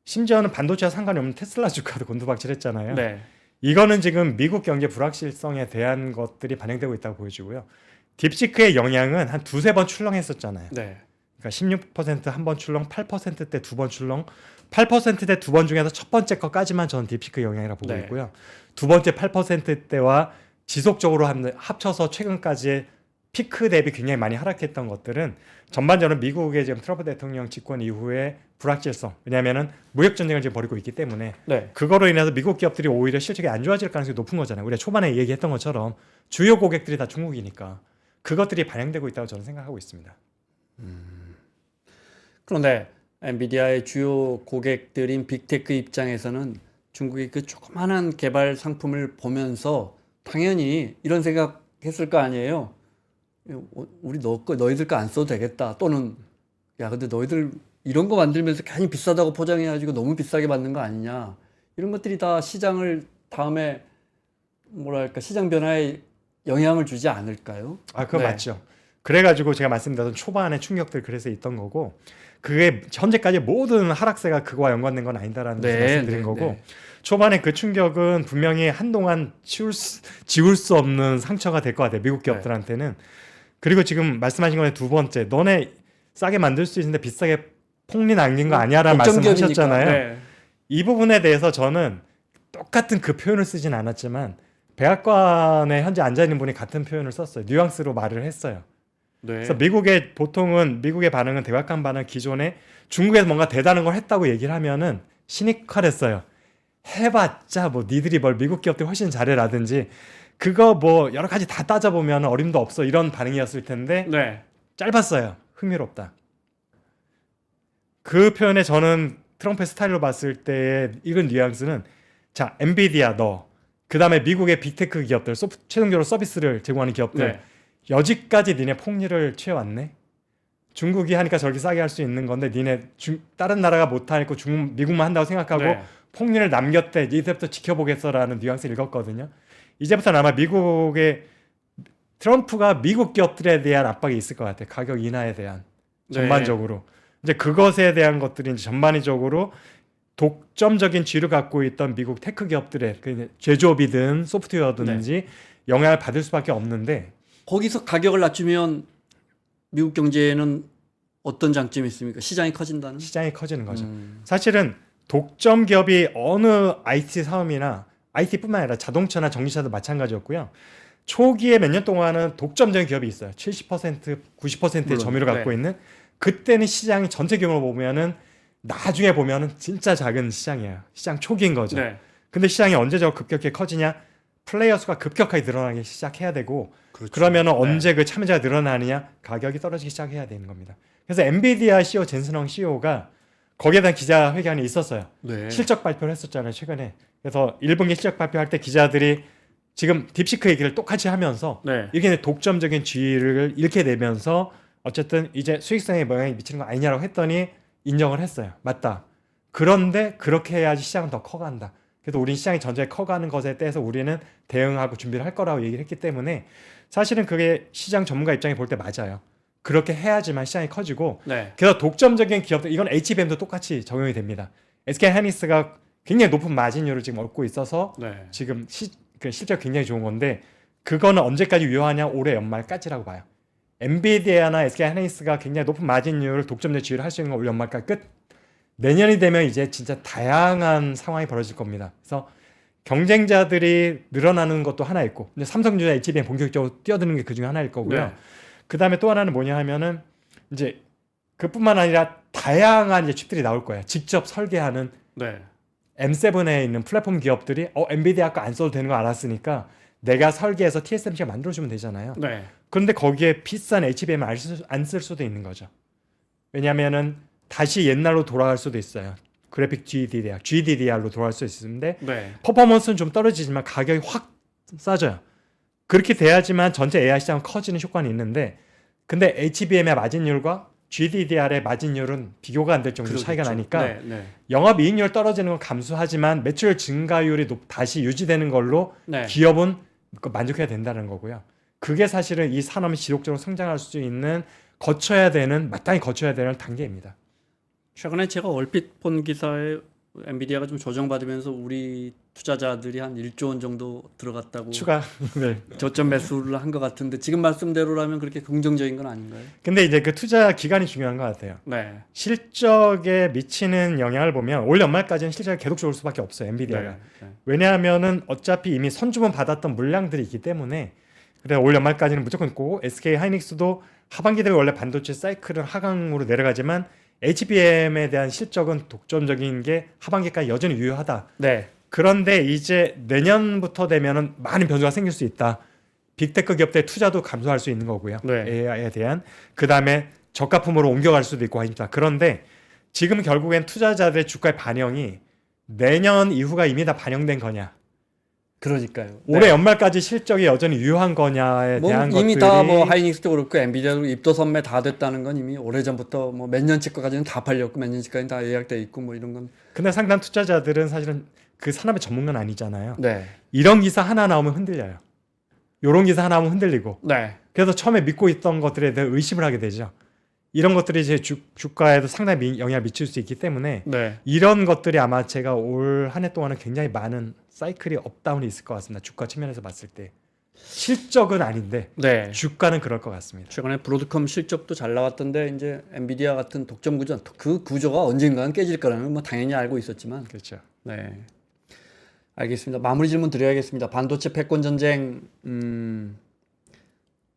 심지어는 반도체와 상관이 없는 테슬라 주가도 곤두박질했잖아요. 네. 이거는 지금 미국 경제 불확실성에 대한 것들이 반영되고 있다고 보여지고요. 딥시크의 영향은 한 두세 번 출렁했었잖아요. 네. 그러니까 16%한 번 출렁, 8%대 두 번 출렁, 8%대 두 번 중에서 첫 번째 거까지만 저는 딥시크 영향이라고 보고 네. 있고요. 두 번째 8%대와 지속적으로 합쳐서 최근까지의 피크 대비 굉장히 많이 하락했던 것들은 전반적으로 미국의 지금 트럼프 대통령 집권 이후에 불확실성, 왜냐하면은 무역 전쟁을 지금 벌이고 있기 때문에 네. 그거로 인해서 미국 기업들이 오히려 실적이 안 좋아질 가능성이 높은 거잖아요. 우리가 초반에 얘기했던 것처럼 주요 고객들이 다 중국이니까 그것들이 반영되고 있다고 저는 생각하고 있습니다. 그런데 엔비디아의 주요 고객들인 빅테크 입장에서는 중국의 그 조그마한 개발 상품을 보면서 당연히 이런 생각했을 거 아니에요. 우리 너희들 거 안 써도 되겠다. 또는 야 근데 너희들 이런 거 만들면서 괜히 비싸다고 포장해가지고 너무 비싸게 받는 거 아니냐. 이런 것들이 다 시장을 다음에 뭐랄까 시장 변화에 영향을 주지 않을까요? 아, 그거 네. 맞죠. 그래가지고 제가 말씀드렸던 초반에 충격들 그래서 있던 거고 그게 현재까지 모든 하락세가 그거와 연관된 건 아니다라는 것을 말씀드린 거고 초반에 그 충격은 분명히 한동안 지울 수 없는 상처가 될 것 같아요. 미국 기업들한테는. 그리고 지금 말씀하신 거에 두 번째, 너네 싸게 만들 수 있는데 비싸게 폭리 남긴 거 아니야라는 말씀하셨잖아요. 네. 이 부분에 대해서 저는 똑같은 그 표현을 쓰진 않았지만 백악관에 현재 앉아 있는 분이 같은 표현을 썼어요. 뉘앙스로 말을 했어요. 네. 그래서 미국의 반응은 백악관 반응 기존에 중국에서 뭔가 대단한 걸 했다고 얘기를 하면은 시니컬했어요. 해봤자 뭐 니들이 뭘 미국 기업들이 훨씬 잘해라든지 그거 뭐 여러 가지 다 따져보면 어림도 없어 이런 반응이었을 텐데 네. 짧았어요. 흥미롭다. 그 표현에 저는 트럼프의 스타일로 봤을 때 이런 뉘앙스는 자 엔비디아 그 다음에 미국의 빅테크 기업들 최종적으로 서비스를 제공하는 기업들 네. 여지까지 니네 폭리를 취해왔네. 중국이 하니까 저렇게 싸게 할 수 있는 건데 니네 다른 나라가 못하니까 미국만 한다고 생각하고 네. 폭리를 남겼대. 이제부터 지켜보겠어라는 뉘앙스를 읽었거든요. 이제부터는 아마 미국의 트럼프가 미국 기업들에 대한 압박이 있을 것 같아요. 가격 인하에 대한 전반적으로. 이제 그것에 대한 것들이 이제 전반적으로 독점적인 지위를 갖고 있던 미국 테크 기업들의 제조업이든 소프트웨어든지 영향을 받을 수밖에 없는데 거기서 가격을 낮추면 미국 경제에는 어떤 장점이 있습니까? 시장이 커진다는? 시장이 커지는 거죠. 사실은 독점 기업이 어느 IT 사업이나 IT뿐만 아니라 자동차나 전기차도 마찬가지였고요. 초기에 몇 년 동안은 독점적인 기업이 있어요. 70%, 90%의 물론, 점유율을 갖고 있는. 그때는 시장이 전체 규모로 보면은 나중에 보면은 진짜 작은 시장이에요. 시장 초기인 거죠. 네. 근데 시장이 언제적 급격히 커지냐? 플레이어 수가 급격하게 늘어나기 시작해야 되고 그렇죠. 그러면은 언제 그 참여자가 늘어나느냐? 가격이 떨어지기 시작해야 되는 겁니다. 그래서 엔비디아 CEO 젠슨헝 CEO가 거기에 대한 기자회견이 있었어요. 네. 실적 발표를 했었잖아요, 최근에. 그래서 1분기 실적 발표할 때 기자들이 지금 딥시크 얘기를 똑같이 하면서 이게 독점적인 지위를 잃게 되면서 어쨌든 이제 수익성에 영향이 미치는 거 아니냐라고 했더니 인정을 했어요. 맞다. 그런데 그렇게 해야지 시장은 더 커간다. 그래서 우린 시장이 전체에 커가는 것에 대해서 우리는 대응하고 준비를 할 거라고 얘기를 했기 때문에 사실은 그게 시장 전문가 입장에 볼 때 맞아요. 그렇게 해야지만 시장이 커지고 그래서 독점적인 기업들 이건 HBM도 똑같이 적용이 됩니다. SK 하이닉스가 굉장히 높은 마진율을 지금 얻고 있어서 지금 실적 굉장히 좋은 건데 그거는 언제까지 유효하냐? 올해 연말까지라고 봐요. 엔비디아나 SK 하이닉스가 굉장히 높은 마진율을 독점적 지위를 할 수 있는 건 올 연말까지 끝. 내년이 되면 이제 진짜 다양한 상황이 벌어질 겁니다. 그래서 경쟁자들이 늘어나는 것도 하나 있고, 근데 삼성전자, HBM 본격적으로 뛰어드는 게 그 중에 하나일 거고요. 그 다음에 또 하나는 뭐냐 하면은 이제 그뿐만 아니라 다양한 이제 칩들이 나올 거예요. 직접 설계하는 M7에 있는 플랫폼 기업들이 엔비디아 거 안 써도 되는 거 알았으니까 내가 설계해서 TSMC가 만들어주면 되잖아요. 그런데 거기에 비싼 HBM을 안 쓸 수도 있는 거죠. 왜냐하면은 다시 옛날로 돌아갈 수도 있어요. 그래픽 GDDR로 돌아갈 수 있는데 퍼포먼스는 좀 떨어지지만 가격이 확 싸져요. 그렇게 돼야지만 전체 AI 시장은 커지는 효과는 있는데 근데 HBM의 마진율과 GDDR의 마진율은 비교가 안 될 정도로 차이가 나니까 네, 네. 영업이익률 떨어지는 건 감수하지만 매출 증가율이 다시 유지되는 걸로 네. 기업은 만족해야 된다는 거고요. 그게 사실은 이 산업이 지속적으로 성장할 수 있는 마땅히 거쳐야 되는 단계입니다. 최근에 제가 얼핏 본 기사에 엔비디아가 좀 조정받으면서 우리 투자자들이 한 1조 원 정도 들어갔다고 추가. 네. 저점 매수를 한 것 같은데 지금 말씀대로라면 그렇게 긍정적인 건 아닌가요? 근데 이제 그 투자 기간이 중요한 것 같아요. 네. 실적에 미치는 영향을 보면 올 연말까지는 실적이 계속 좋을 수밖에 없어요. 엔비디아가. 네. 왜냐하면은 어차피 이미 선주문 받았던 물량들이 있기 때문에 그래 올 연말까지는 무조건 있고 SK 하이닉스도 하반기 되면 원래 반도체 사이클은 하강으로 내려가지만 HBM에 대한 실적은 독점적인 게 하반기까지 여전히 유효하다. 네. 그런데 이제 내년부터 되면은 많은 변수가 생길 수 있다. 빅테크 기업들 투자도 감소할 수 있는 거고요. 네. AI에 대한 그 다음에 저가품으로 옮겨갈 수도 있고 하니까. 그런데 지금 결국엔 투자자들의 주가의 반영이 내년 이후가 이미 다 반영된 거냐? 그러니까요. 올해 연말까지 실적이 여전히 유효한 거냐에 뭐 대한 이미 것들이 다 뭐 하이닉스도 그렇고 엔비디아도 입도 선매 다 됐다는 건 이미 오래전부터 뭐 몇 년치 거까지는 다 팔렸고 몇 년치까지는 다 예약돼 있고 뭐 이런 건. 근데 상당 투자자들은 사실은 그 산업의 전문가는 아니잖아요. 네. 이런 기사 하나 나오면 흔들려요. 요런 기사 하나 나오면 흔들리고. 네. 그래서 처음에 믿고 있던 것들에 대해 의심을 하게 되죠. 이런 것들이 이제 주가에도 상당히 영향을 미칠 수 있기 때문에 네. 이런 것들이 아마 제가 올 한 해 동안은 굉장히 많은 사이클이 업다운이 있을 것 같습니다. 주가 측면에서 봤을 때 실적은 아닌데 네. 주가는 그럴 것 같습니다. 최근에 브로드컴 실적도 잘 나왔던데 이제 엔비디아 같은 독점 구조 그 구조가 언젠가는 깨질 거라는 건 뭐 당연히 알고 있었지만. 그렇죠. 네. 알겠습니다. 마무리 질문 드려야겠습니다. 반도체 패권 전쟁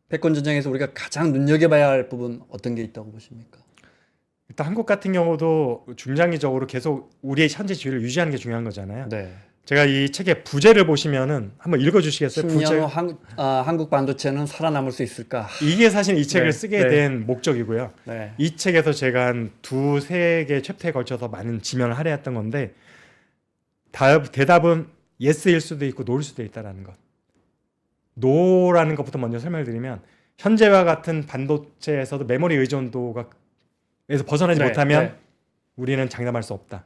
패권 전쟁에서 우리가 가장 눈여겨봐야 할 부분 어떤 게 있다고 보십니까? 일단 한국 같은 경우도 중장기적으로 계속 우리의 현재 지위를 유지하는 게 중요한 거잖아요. 네. 제가 이 책의 부제를 보시면은 한번 읽어주시겠어요? 10년 후 한국 반도체는 살아남을 수 있을까? 이게 사실 이 책을 네, 쓰게 네. 된 목적이고요. 네. 이 책에서 제가 한 두세 개 챕터에 걸쳐서 많은 지면을 할애했던 건데 대답은 예스일 수도 있고 노일 수도 있다라는 것. 노라는 것부터 먼저 설명을 드리면 현재와 같은 반도체에서도 메모리 의존도가 에서 벗어나지 네, 못하면 네. 우리는 장담할 수 없다.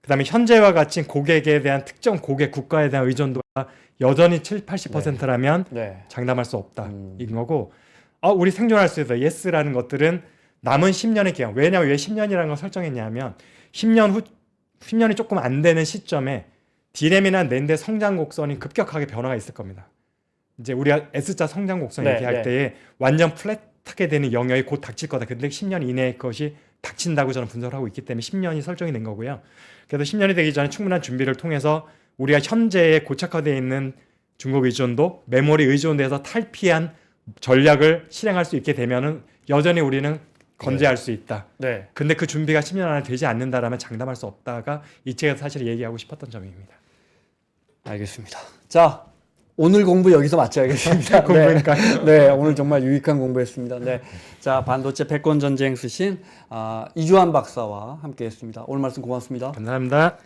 그 다음에 현재와 같이 고객에 대한 특정 고객 국가에 대한 의존도가 여전히 80%라면 네. 장담할 수 없다. 인 거고 우리 생존할 수 있다. 예스라는 것들은 남은 10년의 기간. 왜냐하면 왜 10년이라는 걸 설정했냐면 10년이 조금 안 되는 시점에 디램이나 낸드의 성장 곡선이 급격하게 변화가 있을 겁니다. 이제 우리가 S자 성장 곡선 네, 얘기할 네. 때에 완전 플랫하게 되는 영역이 곧 닥칠 거다. 근데 10년 이내의 것이 닥친다고 저는 분석을 하고 있기 때문에 10년이 설정이 된 거고요. 그래서 10년이 되기 전에 충분한 준비를 통해서 우리가 현재에 고착화되어 있는 중국 의존도, 메모리 의존도에서 탈피한 전략을 실행할 수 있게 되면은 여전히 우리는 건재할 수 있다. 네. 근데 그 준비가 10년 안에 되지 않는다라면 장담할 수 없다가 이 책에서 사실 얘기하고 싶었던 점입니다. 알겠습니다. 자, 오늘 공부 여기서 마쳐야겠습니다. 공부니까요. 네, 오늘 정말 유익한 공부였습니다. 네, 자 반도체 패권 전쟁 쓰신 이주환 박사와 함께했습니다. 오늘 말씀 고맙습니다. 감사합니다.